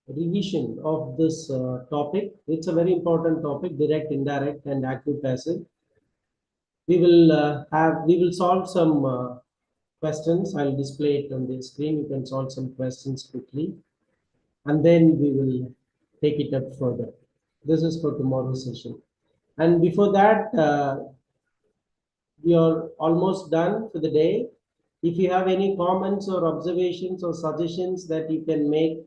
revision of this topic. It's a very important topic: direct, indirect, and active, passive. We will solve some questions. I'll display it on the screen. You can solve some questions quickly, and then we will take it up further. This is for tomorrow's session. And before that, we are almost done for the day. If you have any comments or observations or suggestions that you can make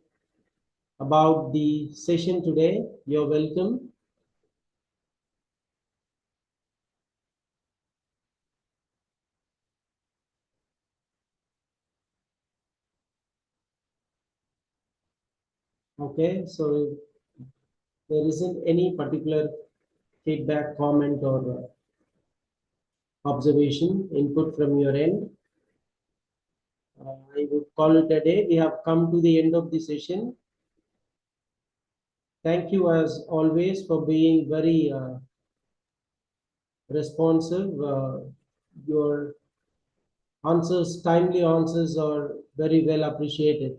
about the session today, you're welcome. Okay, so there isn't any particular feedback, comment, or observation, input from your end. I would call it a day. We have come to the end of the session. Thank you as always for being very responsive. Your answers, timely answers, are very well appreciated.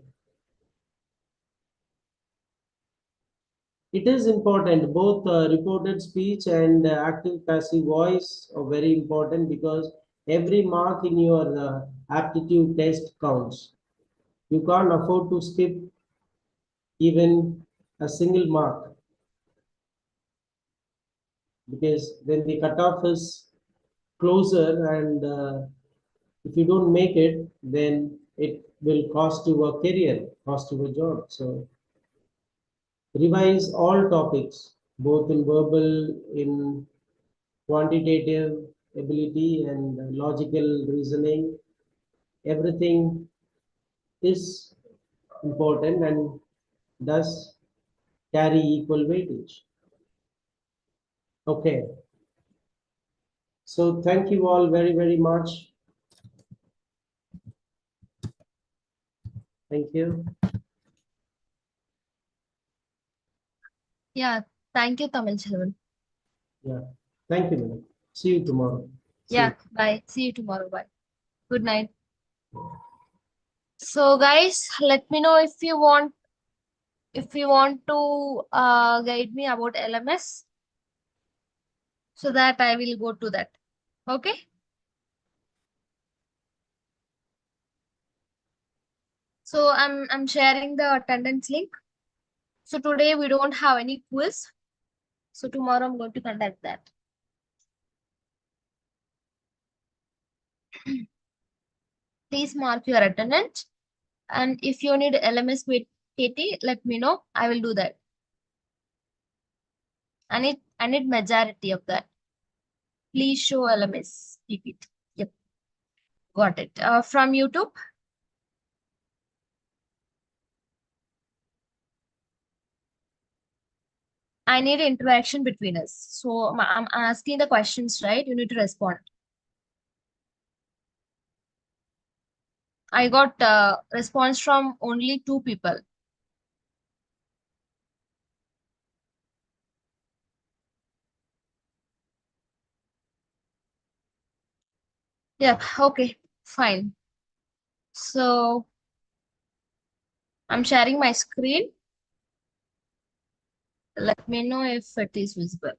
It is important, both reported speech and active passive voice are very important, because every mark in your aptitude test counts. You can't afford to skip even a single mark, because when the cutoff is closer, and if you don't make it, then it will cost you a career, cost you a job. So revise all topics, both in verbal, in quantitative ability, and logical reasoning. Everything is important and does carry equal weightage. Okay. So thank you all very, very much. Thank you. Yeah, thank you, Tamil Selvan. Yeah. Thank you, madam. See you tomorrow. Yeah, bye. See you tomorrow. Bye. Good night. So guys, let me know if you want to guide me about LMS, so that I will go to that. Okay. So I'm sharing the attendance link. So today we don't have any quiz. So tomorrow I'm going to conduct that. Please mark your attendance. And if you need LMS with KT, let me know. I will do that. I need majority of that. Please show LMS. Keep it. Yep. Got it. From YouTube. I need interaction between us. So I'm asking the questions, right? You need to respond. I got response from only 2 people. Yeah, okay, fine. So I'm sharing my screen. Let me know if it is visible.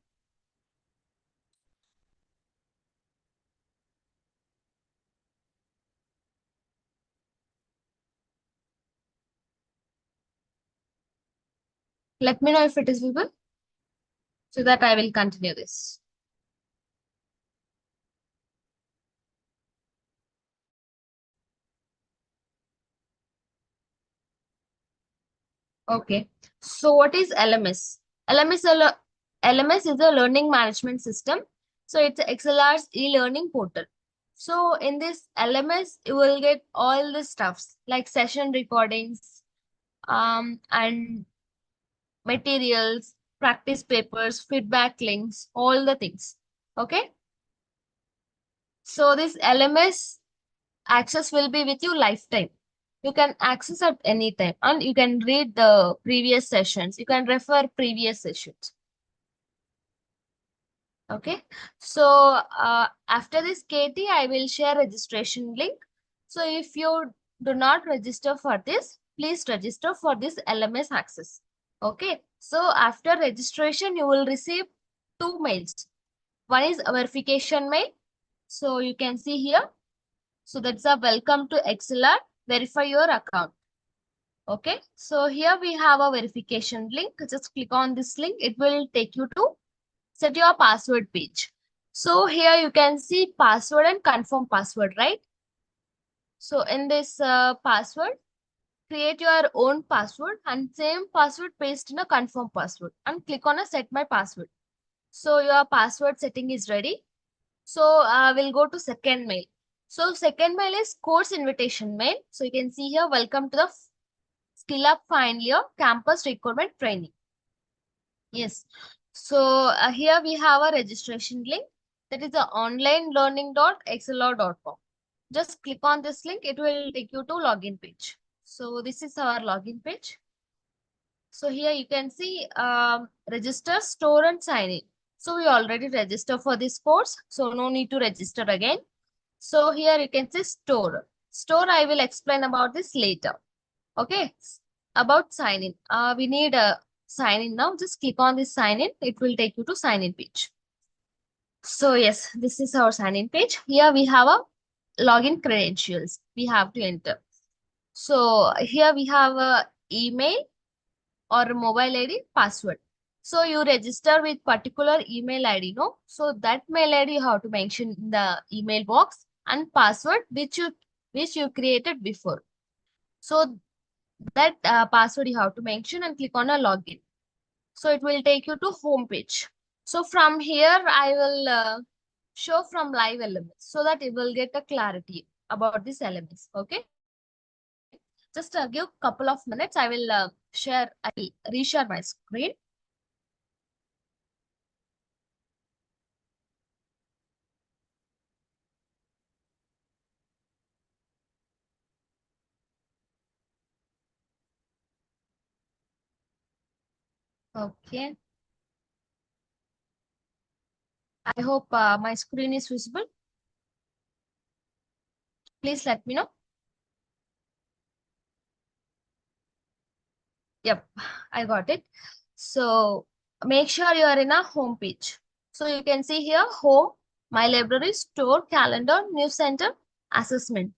Let me know if it is visible, so that I will continue this. Okay, so what is LMS? LMS is a learning management system. So it's XLR's e-learning portal. So in this LMS, you will get all the stuffs like session recordings, and materials, practice papers, feedback links, all the things. Okay. So this LMS access will be with you lifetime. You can access at any time and you can read the previous sessions. You can refer previous sessions. Okay. So after this, Katie, I will share registration link. So if you do not register for this, please register for this LMS access. Okay. So after registration, you will receive 2 mails. One is a verification mail. So you can see here. So that's a welcome to XLR, verify your account. Okay. So here we have a verification link. Just click on this link. It will take you to set your password page. So here you can see password and confirm password, right? So in this password, create your own password and same password paste in a confirm password and click on a set my password. So your password setting is ready. So we'll go to second mail. So second mail is course invitation mail. So you can see here, welcome to the Skill Up Final Year Campus Requirement Training. Yes. So here we have a registration link. That is the onlinelearning.xlr.com. Just click on this link. It will take you to login page. So this is our login page. So here you can see register, store and sign in. So we already registered for this course. So no need to register again. So here you can see store. Store, I will explain about this later. Okay. About sign in. We need a sign in now. Just click on this sign in. It will take you to sign in page. So yes, this is our sign in page. Here we have a login credentials. We have to enter. So here we have a email or mobile ID, password. So you register with particular email ID, no? So that mail ID you have to mention in the email box and password which you created before. So that password you have to mention and click on a login. So it will take you to home page. So from here I will show from live elements so that you will get a clarity about this elements. Okay. Just give couple of minutes. I will reshare my screen. Okay. I hope my screen is visible. Please let me know. Yep, I got it. So make sure you are in a home page. So you can see here home, my library, store, calendar, news center, assessment.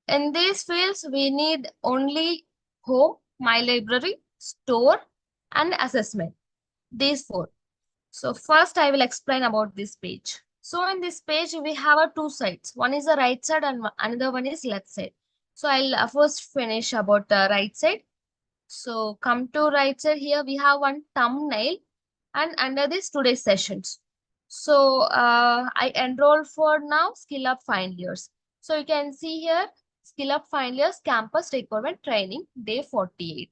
In these fields, we need only home, my library, store, and assessment. These 4. So first I will explain about this page. So in this page, we have 2 sides. One is the right side and another one is left side. So I'll first finish about the right side. So come to right side here, we have one thumbnail and under this today's sessions. So I enroll for now Skill Up Final Years. So you can see here Skill Up Final Years Campus Requirement Training Day 48.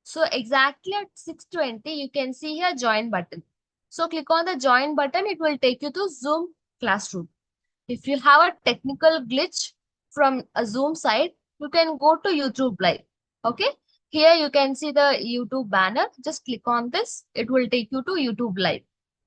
So exactly at 6:20, you can see here join button. So click on the join button, it will take you to Zoom classroom. If you have a technical glitch from a Zoom side, you can go to YouTube Live. Okay. Here you can see the YouTube banner. Just click on this. It will take you to YouTube Live.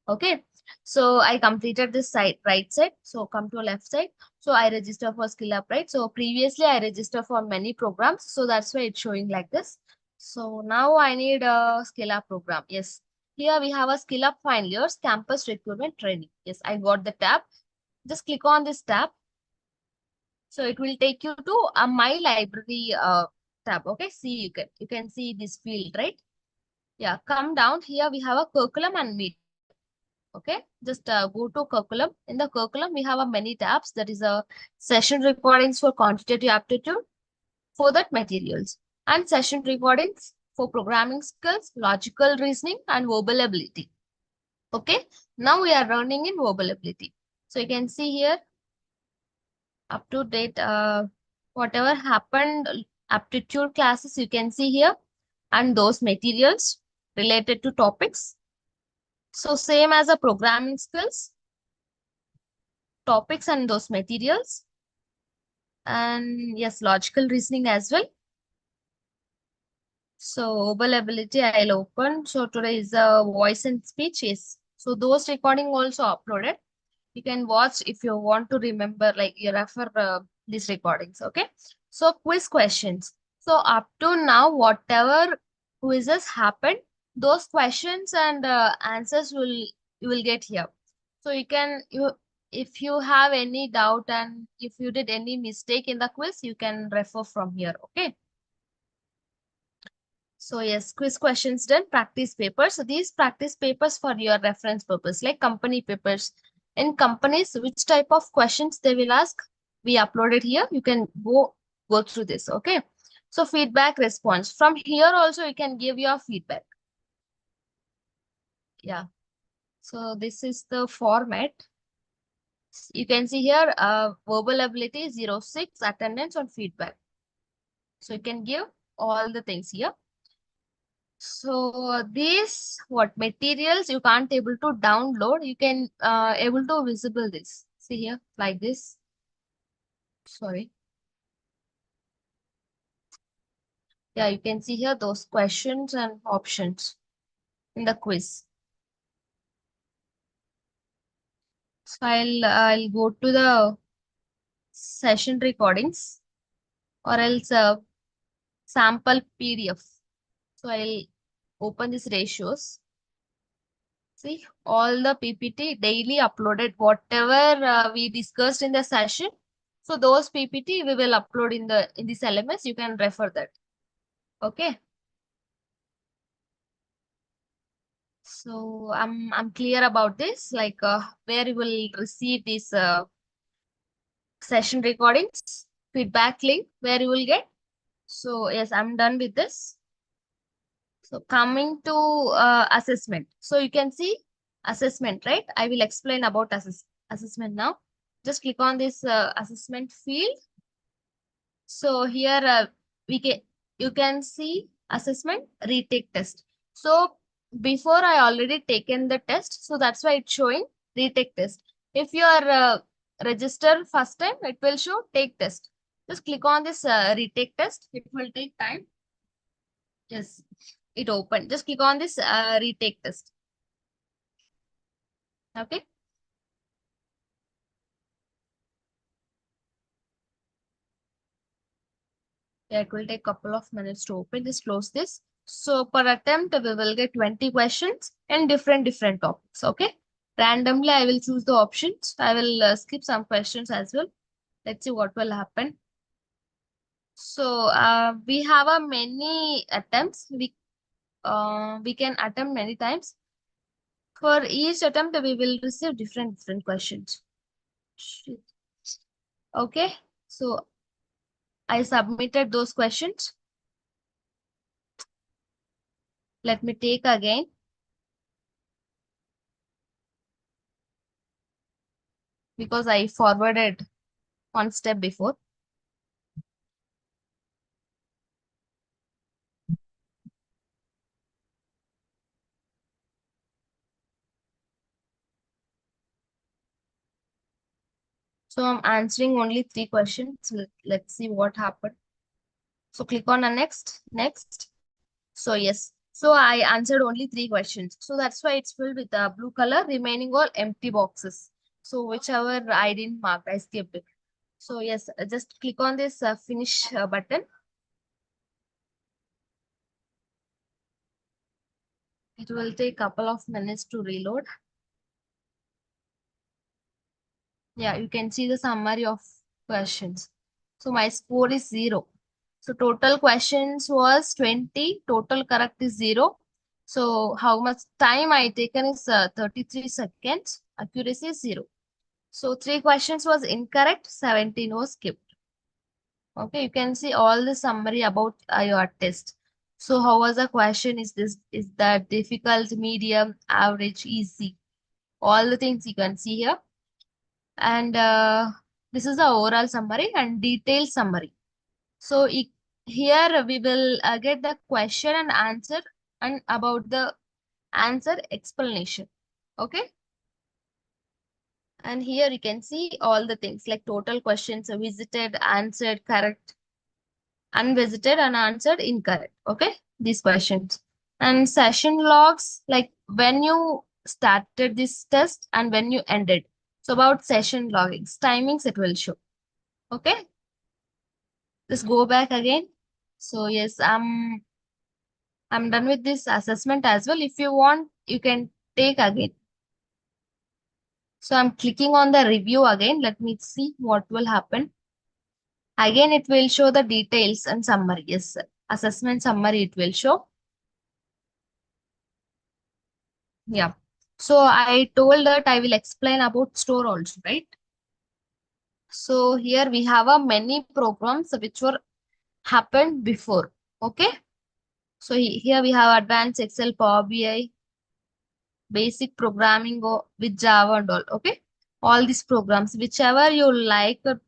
Okay. So I completed this side, right side. So come to left side. So I register for Skill Up, right? So previously I registered for many programs. So that's why it's showing like this. So now I need a Skill Up program. Yes. Here we have a Skill Up Final Years Campus Recruitment Training. Yes, I got the tab. Just click on this tab. So it will take you to a My Library tab. Okay, see you can see this field, right? Yeah, come down here. We have a curriculum and media. Okay, just go to curriculum. In the curriculum, we have many tabs. That is a session recordings for quantitative aptitude, for that materials, and session recordings for programming skills, logical reasoning, and verbal ability. Okay, now we are running in verbal ability. So you can see here up to date, whatever happened, aptitude classes you can see here, and those materials related to topics. So same as a programming skills, topics and those materials, and yes, logical reasoning as well. So verbal ability I'll open. So today is a voice and speech. Yes. So those recording also uploaded. You can watch if you want to remember, like you refer these recordings. Okay. So quiz questions. So up to now, whatever quizzes happened, those questions and answers you will get here. So you if you have any doubt and if you did any mistake in the quiz, you can refer from here. Okay. So yes, quiz questions done, practice papers. So these practice papers for your reference purpose, like company papers. In companies, which type of questions they will ask, we uploaded here. You can go through this, okay? So feedback response. From here also you can give your feedback. Yeah. So this is the format. You can see here, verbal ability 06, attendance on feedback. So you can give all the things here. So these what materials you can't able to download, you can able to visible this. See here like this. Sorry. Yeah, you can see here those questions and options in the quiz. So I'll go to the session recordings or else sample PDF. So I'll open these ratios. See all the PPT daily uploaded, whatever we discussed in the session. So those PPT we will upload in this LMS. You can refer that. Okay. So I'm clear about this. Like where you will receive this session recordings, feedback link where you will get. So yes, I'm done with this. So coming to assessment. So you can see assessment, right? I will explain about assessment now. Just click on this assessment field. So here you can see assessment retake test. So before I already taken the test, so that's why it's showing retake test. If you are registered first time, it will show take test. Just click on this retake test. It will take time. Yes, it opened. Just click on this retake test. Okay. Yeah, it will take a couple of minutes to open. Just close this. So per attempt, we will get 20 questions and different topics. Okay. Randomly, I will choose the options. I will skip some questions as well. Let's see what will happen. So we have a many attempts. We can attempt many times. For each attempt, we will receive different questions. Okay. So I submitted those questions. Let me take again. Because I forwarded one step before. So I'm answering only 3 questions. Let's see what happened. So click on the next. So yes. So I answered only 3 questions. So that's why it's filled with the blue color, remaining all empty boxes. So whichever I didn't mark, I skipped it. So yes, just click on this finish button. It will take a couple of minutes to reload. Yeah, you can see the summary of questions. So my score is 0. So total questions was 20. Total correct is 0. So how much time I taken is 33 seconds. Accuracy is 0. So 3 questions was incorrect. 17 was skipped. Okay, you can see all the summary about your test. So how was the question? Is that difficult, medium, average, easy? All the things you can see here. And This is the overall summary and detailed summary. So here we will get the question and answer and about the answer explanation. Okay. And here you can see all the things like total questions visited, answered, correct, unvisited, unanswered, incorrect. Okay. These questions. And session logs, like when you started this test and when you ended. So about session loggings, timings it will show. Okay. Just go back again. So yes, I'm done with this assessment as well. If you want, you can take again. So I'm clicking on the review again. Let me see what will happen. Again, it will show the details and summary. Yes, assessment summary it will show. Yeah. So I told that I will explain about store also, right? So here we have a many programs which were happened before. Okay. So here we have advanced Excel, Power BI, basic programming with Java and all. Okay. All these programs, whichever you like to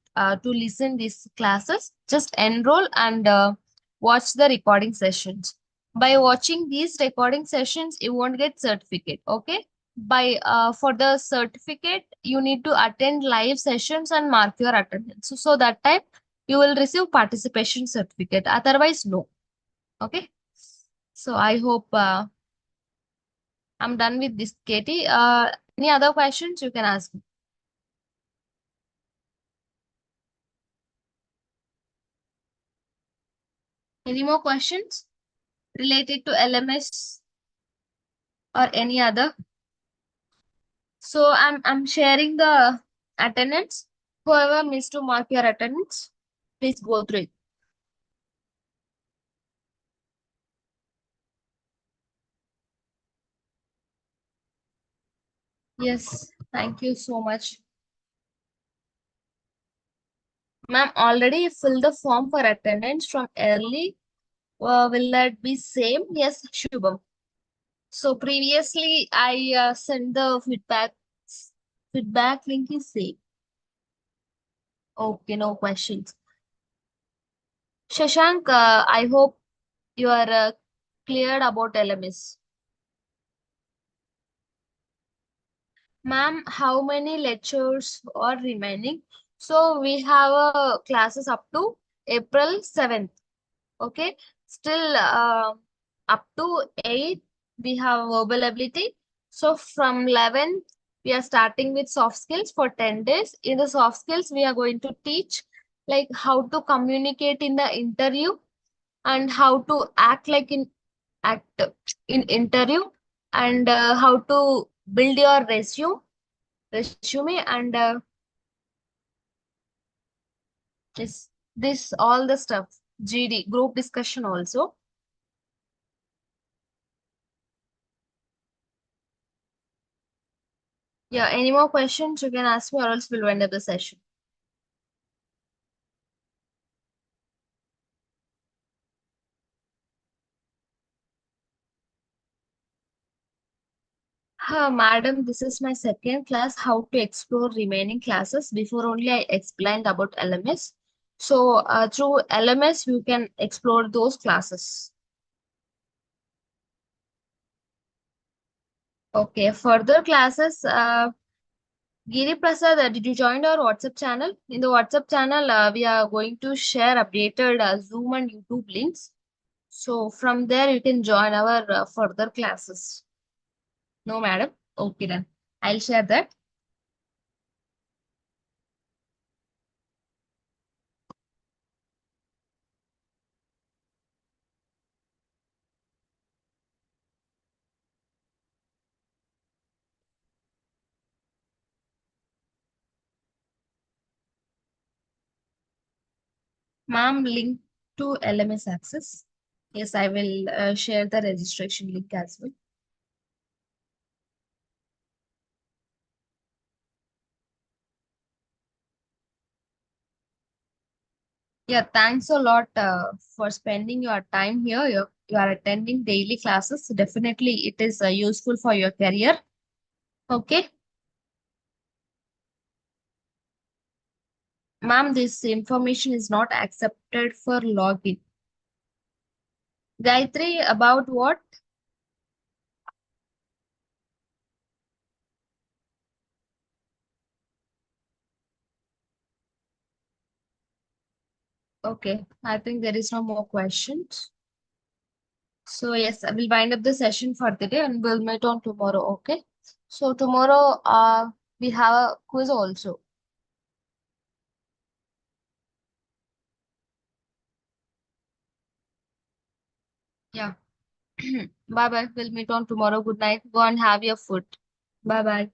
listen these classes, just enroll and watch the recording sessions. By watching these recording sessions, you won't get certificate. Okay. By for the certificate, you need to attend live sessions and mark your attendance. So that time you will receive participation certificate. Otherwise, no. Okay. So I hope I'm done with this, Katie. Any other questions you can ask me? Any more questions related to LMS or any other? So I'm sharing the attendance. Whoever missed to mark your attendance, please go through it. Yes, thank you so much. Ma'am, already filled the form for attendance from early. Will that be same? Yes, Shubham. So previously I sent the feedback. Feedback link is same. Okay, no questions. Shashank, I hope you are cleared about LMS. Ma'am, how many lectures are remaining? So we have classes up to April 7th. Okay. Still up to 8 we have verbal ability. So from 11th we are starting with soft skills for 10 days. In the soft skills we are going to teach like how to communicate in the interview and how to act like act in interview and how to build your resume and this all the stuff, GD group discussion also. Yeah, any more questions you can ask me or else we'll end up the session. Madam, this is my second class, how to explore remaining classes. Before only I explained about LMS. So through LMS, you can explore those classes. Okay, further classes, Giri Prasad, did you join our WhatsApp channel? In the WhatsApp channel, we are going to share updated Zoom and YouTube links. So from there, you can join our further classes. No, madam? Okay, then. I'll share that. Ma'am, link to LMS access. Yes, I will share the registration link as well. Yeah, thanks a lot for spending your time here. You are attending daily classes. Definitely, it is useful for your career. Okay. Ma'am, this information is not accepted for login. Gayatri, about what? Okay, I think there is no more questions. So yes, I will wind up the session for the day and we'll meet on tomorrow, okay? So tomorrow we have a quiz also. Yeah. Bye bye. We'll meet on tomorrow. Good night. Go and have your food. Bye bye.